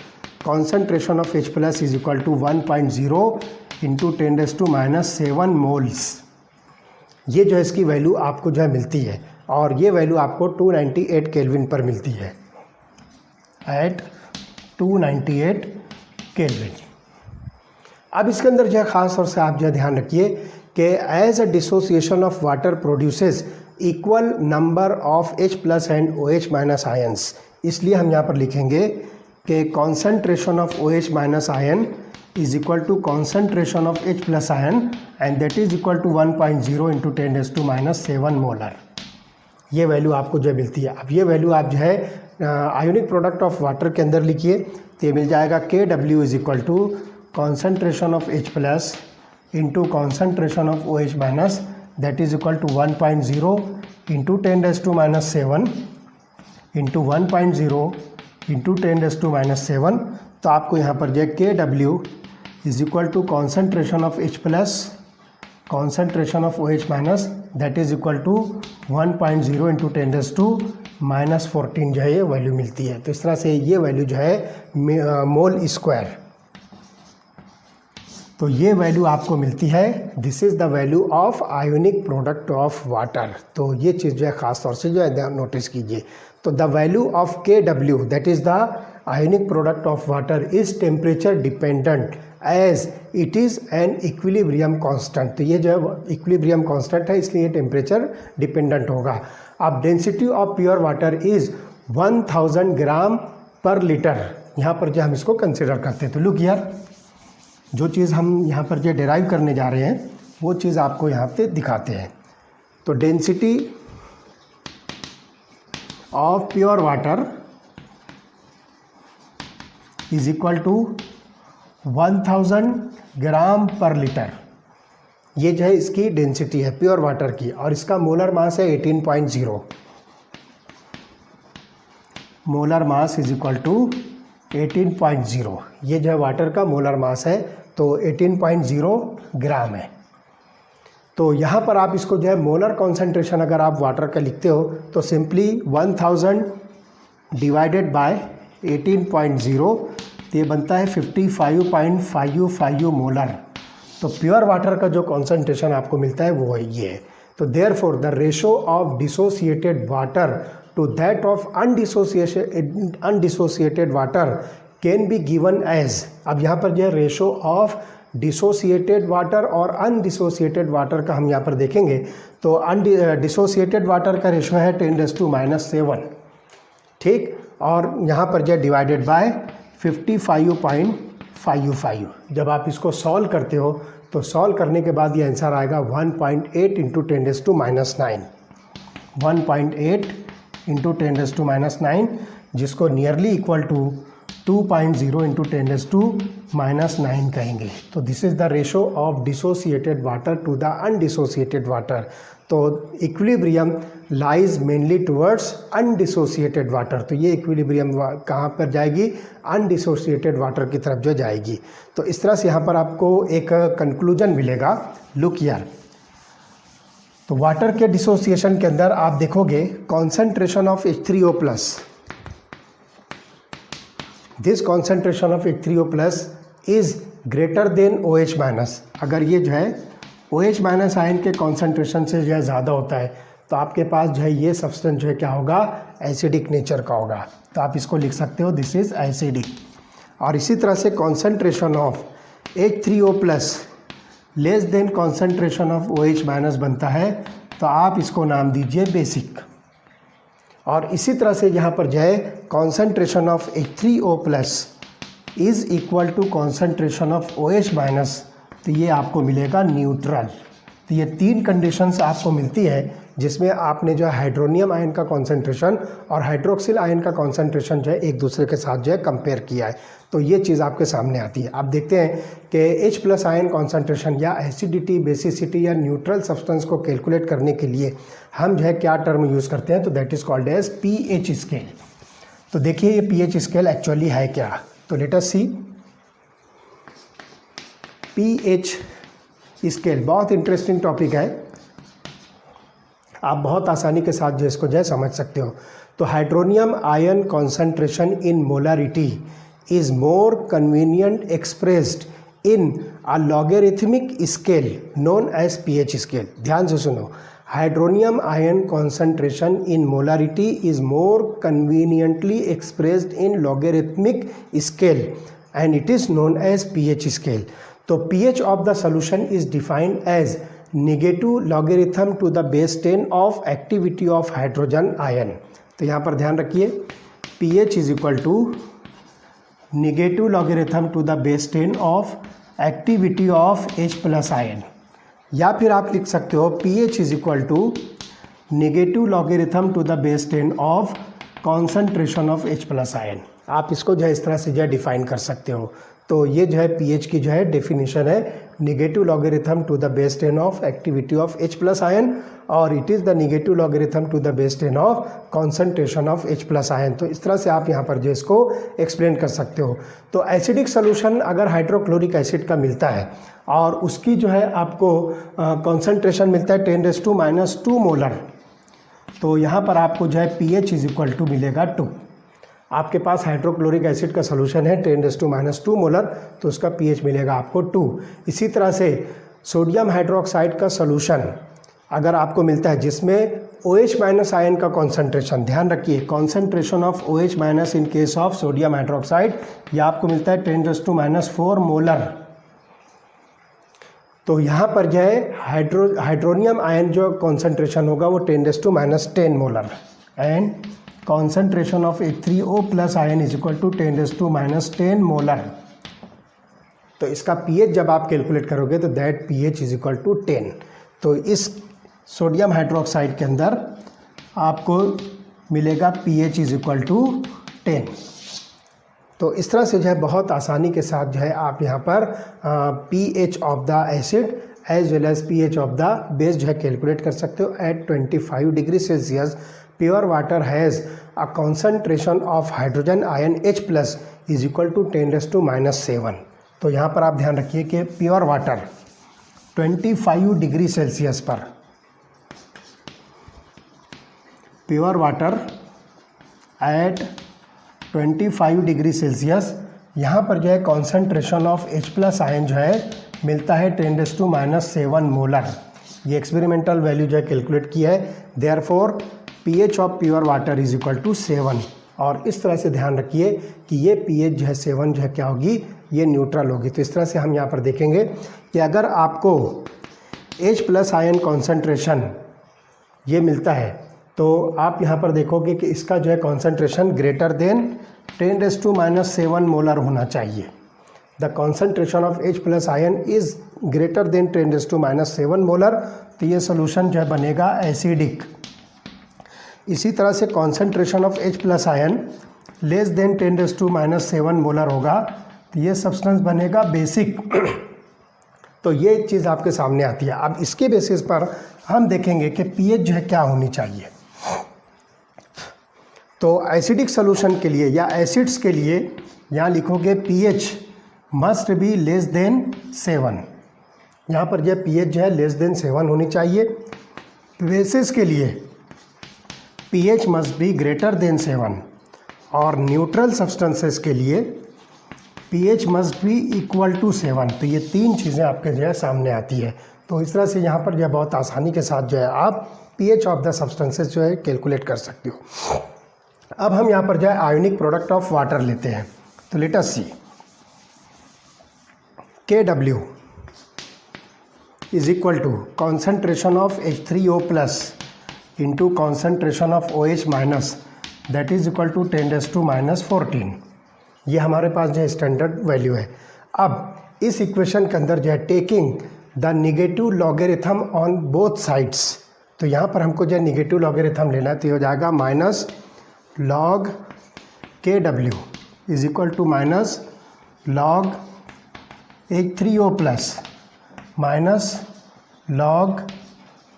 concentration of H plus is equal to 1.0 into 10⁻⁷ moles. ये जो है इसकी वैल्यू आपको जो है मिलती है और ये वैल्यू आपको 298 केल्विन पर मिलती है, एट 298 केल्विन। अब इसके अंदर जो है ख़ास तौर से आप जो है ध्यान रखिए कि as a dissociation of water produces equal number of H plus and OH minus ions, इसलिए हम यहाँ पर लिखेंगे कि concentration of OH minus ion is equal to concentration of H plus ion and that is equal to 1.0 into 10⁻⁷ molar. ये value आपको जो है मिलती है। अब ये वैल्यू आप जो है आयोनिक प्रोडक्ट ऑफ वाटर के अंदर लिखिए, तो ये मिल जाएगा K W is equal to concentration of H plus into concentration of OH minus that is equal to 1.0 into 10⁻⁷ into 1.0 into 10⁻⁷। तो आपको यहाँ पर जो है K W is equal to concentration of H plus concentration of OH minus that is equal to 1.0 into 10⁻⁻14 जो है ये value मिलती है। तो इस तरह से ये वैल्यू जो है मोल स्क्वायर, तो ये वैल्यू आपको मिलती है। This is the value of ionic product of water. तो ये चीज़ जो है ख़ास तौर से जो है नोटिस कीजिए। तो the value of K W that is the ionic product of water is temperature dependent as it is an equilibrium constant. तो ये जो है इक्विलिब्रियम कांस्टेंट है, इसलिए टेम्परेचर डिपेंडेंट होगा। अब density of pure water is 1000 gram per litre, यहाँ पर जो हम इसको कंसिडर करते हैं। तो लुक हियर, जो चीज़ हम यहाँ पर जो डिराइव करने जा रहे हैं वो चीज़ आपको यहाँ पे दिखाते हैं। तो density of pure water is equal to 1000 gram per litre. ये जो है इसकी डेंसिटी है प्योर वाटर की और इसका मोलर मास है 18.0। Molar mass is equal to 18.0। ये जो है वाटर का मोलर मास है, तो 18.0 ग्राम है। तो यहाँ पर आप इसको जो है मोलर कॉन्सेंट्रेशन अगर आप वाटर का लिखते हो तो सिंपली 1000 डिवाइडेड बाय 18.0, तो ये बनता है 55.55 मोलर। तो प्योर वाटर का जो कॉन्सेंट्रेशन आपको मिलता है वो ये है। तो therefore the ratio of dissociated water to that of undissociated water can be given as. अब यहाँ पर जो है रेशो ऑफ डिसोसिएटेड वाटर और अनडिसोसिएटेड वाटर का हम यहाँ पर देखेंगे तो डिसोसिएटेड वाटर का रेशो है 10⁻⁷, ठीक, और यहाँ पर जो है डिवाइडेड बाय 55.55। जब आप इसको सॉल्व करते हो तो सॉल्व करने के बाद ये आंसर आएगा 1.8 इंटू 10⁻⁹, 1.8 इंटू 10⁻⁹, जिसको नियरली इक्वल टू 2.0 इंटू 10⁻⁹ कहेंगे। तो this is the ratio of dissociated water to the undissociated water. तो equilibrium lies mainly towards undissociated water. तो ये इक्विलिब्रियम कहाँ पर जाएगी, अनडिसोसिएटेड वाटर की तरफ जो जाएगी। तो इस तरह से यहाँ पर आपको एक कंक्लूजन मिलेगा। लुक हियर, तो वाटर के डिसोसिएशन के अंदर आप देखोगे concentration of H3O plus, this concentration of H3O plus is greater than OH minus. अगर ये जो है OH माइनस आयन के कॉन्सेंट्रेशन से जो है ज़्यादा होता है तो आपके पास जो है ये सब्सटेंस जो है क्या होगा, एसिडिक नेचर का होगा। तो आप इसको लिख सकते हो दिस इज़ एसिडिक। और इसी तरह से concentration of H3O plus less than concentration of OH minus बनता है तो आप इसको नाम दीजिए बेसिक। और इसी तरह से यहाँ पर जो है concentration of H3O plus is equal to concentration of OH minus, तो ये आपको मिलेगा न्यूट्रल। तो ये तीन कंडीशंस आपको मिलती है जिसमें आपने जो है हाइड्रोनियम आयन का कॉन्सेंट्रेशन और हाइड्रोक्सिल आयन का कॉन्सेंट्रेशन जो है एक दूसरे के साथ जो है कंपेयर किया है। तो ये चीज़ आपके सामने आती है। आप देखते हैं कि H प्लस आयन कॉन्सेंट्रेशन या एसिडिटी, बेसिसिटी या न्यूट्रल सब्सटेंस को कैलकुलेट करने के लिए हम जो है क्या टर्म यूज़ करते हैं, तो that is called as pH scale. तो देखिए ये pH स्केल एक्चुअली है क्या, तो let us see. pH scale बहुत इंटरेस्टिंग टॉपिक है, आप बहुत आसानी के साथ जो इसको जो है समझ सकते हो। तो hydronium ion concentration in molarity is more convenient expressed in a logarithmic scale known as pH scale. ध्यान से सुनो, hydronium ion concentration in molarity is more conveniently expressed in logarithmic scale and it is known as pH scale. तो pH of the solution is defined as negative logarithm to the base 10 of activity of hydrogen ion. तो यहाँ पर ध्यान रखिए pH is equal to negative logarithm to the base 10 of activity of H plus ion, या फिर आप लिख सकते हो pH is equal to negative logarithm to the base 10 of concentration of H plus ion. आप इसको जो है इस तरह से जो है डिफाइन कर सकते हो। तो ये जो है pH की जो है डेफिनेशन है, negative logarithm to the base 10 of activity of H plus ion, और it is the negative logarithm to the base 10 of concentration of H plus ion. तो इस तरह से आप यहाँ पर जो इसको एक्सप्लेन कर सकते हो। तो एसिडिक सोल्यूशन अगर हाइड्रोक्लोरिक एसिड का मिलता है और उसकी जो है आपको कॉन्सेंट्रेशन मिलता है 10⁻² मोलर, तो यहाँ पर आपको जो है pH इज इक्वल टू मिलेगा 2। आपके पास हाइड्रोक्लोरिक एसिड का सोल्यूशन है 10⁻² मोलर, तो उसका pH मिलेगा आपको 2। इसी तरह से सोडियम हाइड्रोक्साइड का सोल्यूशन अगर आपको मिलता है जिसमें OH माइनस आयन का कॉन्सेंट्रेशन, ध्यान रखिए concentration of OH minus in case of sodium hydroxide, ये आपको मिलता है 10⁻⁴ मोलर। तो यहाँ पर जो है हाइड्रोनियम आयन जो कॉन्सेंट्रेशन होगा वो 10⁻10 molar and concentration of H3O plus ion is equal to 10⁻10 molar. तो इसका pH जब आप कैलकुलेट करोगे तो that pH is equal to 10। तो इस सोडियम हाइड्रोक्साइड के अंदर आपको मिलेगा pH इज इक्वल टू 10। तो इस तरह से जो है बहुत आसानी के साथ जो है आप यहाँ पर pH of the acid as well as pH of the base जो है कैलकुलेट कर सकते हो। At 25 degree Celsius pure water has a concentration of hydrogen ion H plus is equal to 10⁻⁷। तो यहाँ पर आप ध्यान रखिए कि प्योर वाटर 25 डिग्री सेल्सियस पर, pure water at 25 degree Celsius, यहाँ पर जो है concentration of H plus ion जो है मिलता है 10⁻⁷ मोलर। ये एक्सपेरिमेंटल वैल्यू जो है कैलकुलेट किया है। Therefore pH of pure water is equal to 7। और इस तरह से ध्यान रखिए कि ये pH जो है 7 जो है क्या होगी, ये न्यूट्रल होगी। तो इस तरह से हम यहाँ पर देखेंगे कि अगर आपको H प्लस आयन कॉन्सेंट्रेशन ये मिलता है तो आप यहाँ पर देखोगे कि इसका जो है कॉन्सेंट्रेशन ग्रेटर देन 10⁻⁷ मोलर होना चाहिए। The concentration of H plus ion is greater than 10⁻⁷ molar, तो ये सोल्यूशन जो है बनेगा एसिडिक। इसी तरह से concentration of H plus ion less than 10⁻⁷ molar होगा, तो ये सब्सटेंस बनेगा बेसिक। तो ये चीज़ आपके सामने आती है। अब इसके बेसिस पर हम देखेंगे कि pH जो है क्या होनी चाहिए। तो एसिडिक सोल्यूशन के लिए या एसिड्स के लिए यहाँ लिखोगे pH must be less than 7। यहाँ पर जो pH जो है लेस देन 7 होनी चाहिए। बेसिस के लिए pH must be greater than 7 और न्यूट्रल सब्सटेंसेस के लिए pH must be equal to 7। तो ये तीन चीज़ें आपके जो है सामने आती है। तो इस तरह से यहाँ पर जो है बहुत आसानी के साथ जो है आप pH ऑफ द सब्सटेंसेस जो है कैलकुलेट कर सकते हो। अब हम यहाँ पर जो है आयोनिक प्रोडक्ट ऑफ वाटर लेते हैं। तो let us see Kw is equal to concentration of H3O plus into concentration of OH minus, that is equal to 10⁻⁻14। ये हमारे पास जो है स्टैंडर्ड वैल्यू है। अब इस इक्वेशन के अंदर जो है taking the negative logarithm on both sides, तो यहाँ पर हमको जो है निगेटिव लॉगरिथम लेना है, तो ये हो जाएगा minus log Kw is equal to minus log H3O plus minus log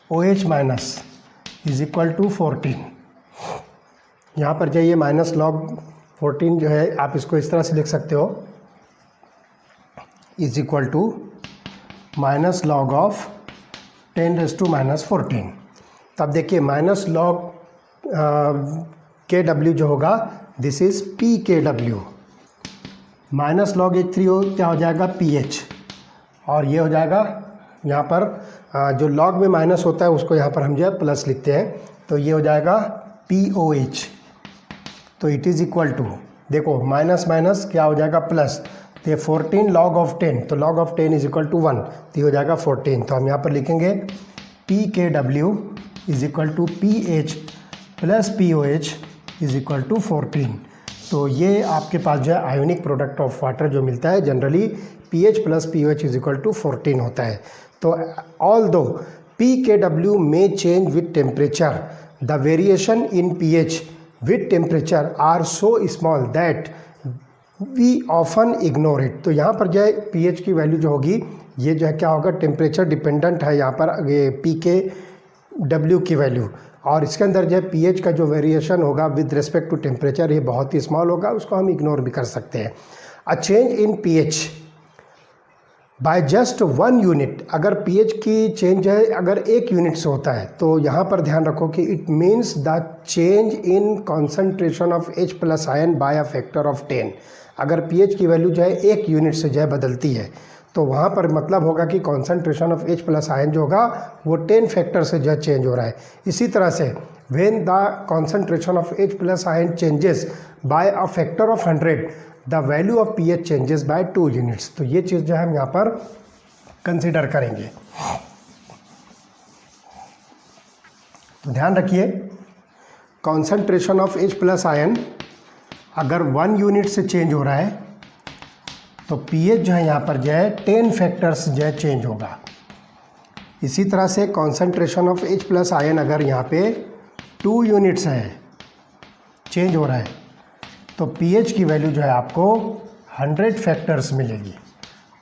OH minus is equal to 14। यहाँ पर जाइए माइनस लॉग 14 जो है आप इसको इस तरह से लिख सकते हो, is equal to minus log of 10⁻⁻14। तब देखिए माइनस लॉग Kw जो होगा this is PKW, minus log H3O क्या हो जाएगा pH, और ये हो जाएगा यहाँ पर जो लॉग में माइनस होता है उसको यहाँ पर हम जो है प्लस लिखते हैं, तो ये हो जाएगा POH। तो इट इज़ इक्वल टू, देखो माइनस माइनस क्या हो जाएगा प्लस, तो ये 14 लॉग ऑफ 10, तो log of 10 is equal to 1, तो ये हो जाएगा 14। तो हम यहाँ पर लिखेंगे PKW is equal to PH plus POH is equal to 14। तो ये आपके पास जो है आयोनिक प्रोडक्ट ऑफ वाटर जो मिलता है generally pH plus POH is equal to 14 होता है। तो ऑल दो PKW may change with temperature, the variation in pH with temperature are so small that we often ignore it। तो यहाँ पर जो है pH की वैल्यू जो होगी ये जो है क्या होगा, टेम्परेचर डिपेंडेंट है यहाँ पर ये PKW की वैल्यू, और इसके अंदर जो है pH का जो वेरिएशन होगा विद रिस्पेक्ट टू टेम्परेचर ये बहुत ही स्मॉल होगा, उसको हम इग्नोर भी कर सकते हैं। A change in pH by just 1 unit, अगर pH की चेंज है अगर 1 यूनिट से होता है तो यहाँ पर ध्यान रखो कि it means the change in concentration of H plus ion bye a factor of 10। अगर pH की वैल्यू जो है 1 यूनिट से जो है बदलती है तो वहाँ पर मतलब होगा कि concentration of H plus ion जो होगा वो 10 फैक्टर से जो है चेंज हो रहा है। इसी तरह से when the concentration of H plus ion changes by a factor of 100 the value of pH changes by 2 units. तो ये चीज़ जो है हम यहाँ पर कंसिडर करेंगे। तो ध्यान रखिए concentration of H plus ion अगर 1 यूनिट से चेंज हो रहा है तो pH जो है यहाँ पर जो है 10 फैक्टर्स जो है चेंज होगा। इसी तरह से concentration of H plus ion अगर यहाँ पे 2 यूनिट्स है चेंज हो रहा है तो pH की वैल्यू जो है आपको 100 फैक्टर्स मिलेगी।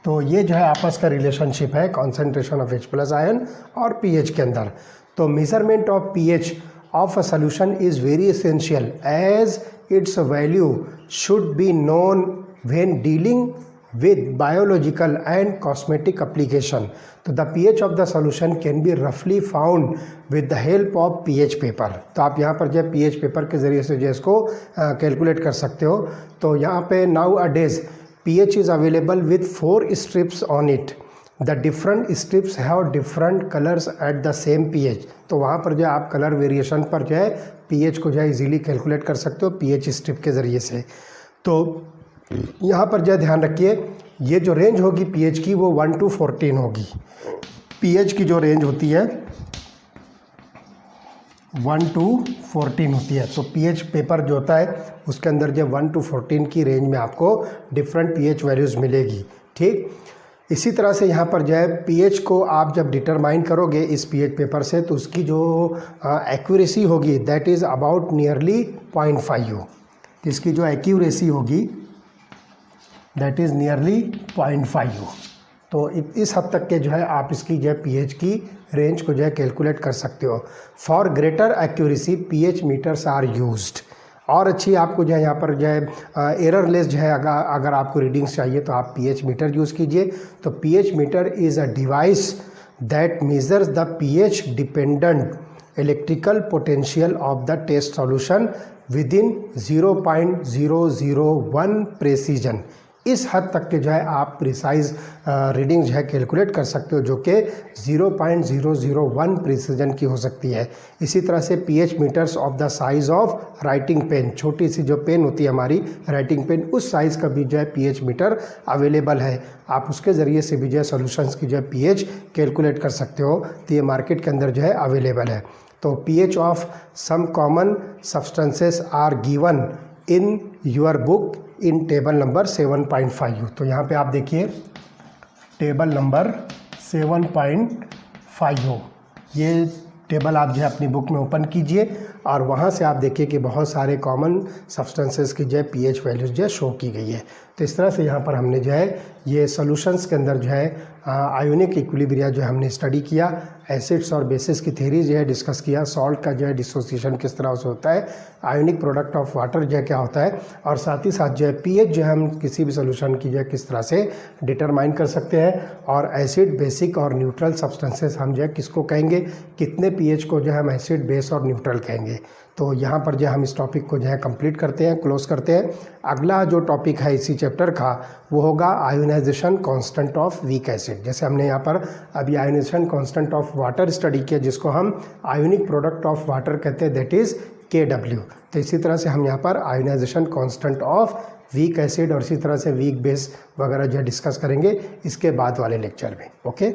तो ये जो है आपस का रिलेशनशिप है concentration of H plus ion और pH के अंदर। तो measurement of pH of a solution is very essential as its value should be known when dealing with biological and cosmetic application। तो the pH of the solution can be roughly found with the help of pH paper। तो आप यहाँ पर जो है pH paper के ज़रिए से जो इसको कैलकुलेट कर सकते हो। तो यहाँ पे nowadays pH is available with 4 strips on it। The different strips have different colors at the same pH। तो वहाँ पर जो है आप कलर वेरिएशन पर जो है pH को जो है इजीली कैलकुलेट कर सकते हो pH स्ट्रिप के ज़रिए से। तो यहाँ पर जो ध्यान रखिए ये जो रेंज होगी pH की वो 1 to 14 होगी। pH की जो रेंज होती है 1 to 14 होती है। तो pH पेपर जो होता है उसके अंदर जो 1 to 14 की रेंज में आपको डिफरेंट pH वैल्यूज़ मिलेगी। ठीक इसी तरह से यहाँ पर जो है pH को आप जब डिटरमाइन करोगे इस pH पेपर से तो उसकी जो एक्यूरेसी होगी दैट इज़ अबाउट नियरली 0.5। इसकी जो एक्यूरेसी होगी दैट इज़ नियरली 0.5। तो इस हद तक के जो है आप इसकी जो है pH की रेंज को जो है कैलकुलेट कर सकते हो। For greater accuracy pH meters are used. और अच्छी आपको जो है यहाँ पर जो है एररलेस जो है अगर आपको रीडिंग्स चाहिए तो आप pH मीटर यूज़ कीजिए। तो pH meter is a device that measures the pH dependent electrical potential of the test solution within 0.001 precision. इस हद तक के जो है आप प्रिसाइज रीडिंग जो है कैलकुलेट कर सकते हो, जो कि 0.001 प्रिसीजन की हो सकती है। इसी तरह से pH meters of the size of writing pen, छोटी सी जो पेन होती है हमारी राइटिंग पेन, उस साइज़ का भी जो है pH मीटर अवेलेबल है। आप उसके ज़रिए से भी जो है सॉल्यूशंस की जो है pH कैलकुलेट कर सकते हो। तो ये मार्केट के अंदर जो है अवेलेबल है। तो pH of some common substances are given in your book in table number 7.5। तो यहाँ पे आप देखिए टेबल नंबर 7.5, ये टेबल आप जो है अपनी बुक में ओपन कीजिए और वहाँ से आप देखिए कि बहुत सारे कॉमन सब्सटेंसेस की जो है pH वैल्यूज जो है शो की गई है। तो इस तरह से यहाँ पर हमने जो है ये सॉल्यूशंस के अंदर जो है आयोनिक इक्विलिब्रिया जो है हमने स्टडी किया, एसिड्स और बेसिस की थ्योरी जो है डिस्कस किया, सॉल्ट का जो है डिसोसिएशन किस तरह से होता है, आयोनिक प्रोडक्ट ऑफ वाटर जो है क्या होता है, और साथ ही साथ जो है pH जो है हम किसी भी सॉल्यूशन की जो है किस तरह से डिटरमाइन कर सकते हैं, और एसिड, बेसिक और न्यूट्रल सब्सटेंसेस हम जो है किसको कहेंगे, कितने pH को जो है हम एसिड, बेस और न्यूट्रल कहेंगे। तो यहाँ पर जो हम इस टॉपिक को जो है कंप्लीट करते हैं, क्लोज करते हैं। अगला जो टॉपिक है इसी चैप्टर का वो होगा ionization constant of weak acid. जैसे हमने यहाँ पर अभी ionization constant of water study किया, जिसको हम आयोनिक प्रोडक्ट ऑफ वाटर कहते हैं, दैट इज़ KW। तो इसी तरह से हम यहाँ पर ionization constant of weak acid और इसी तरह से वीक बेस वगैरह जो है डिस्कस करेंगे इसके बाद वाले लेक्चर में। ओके।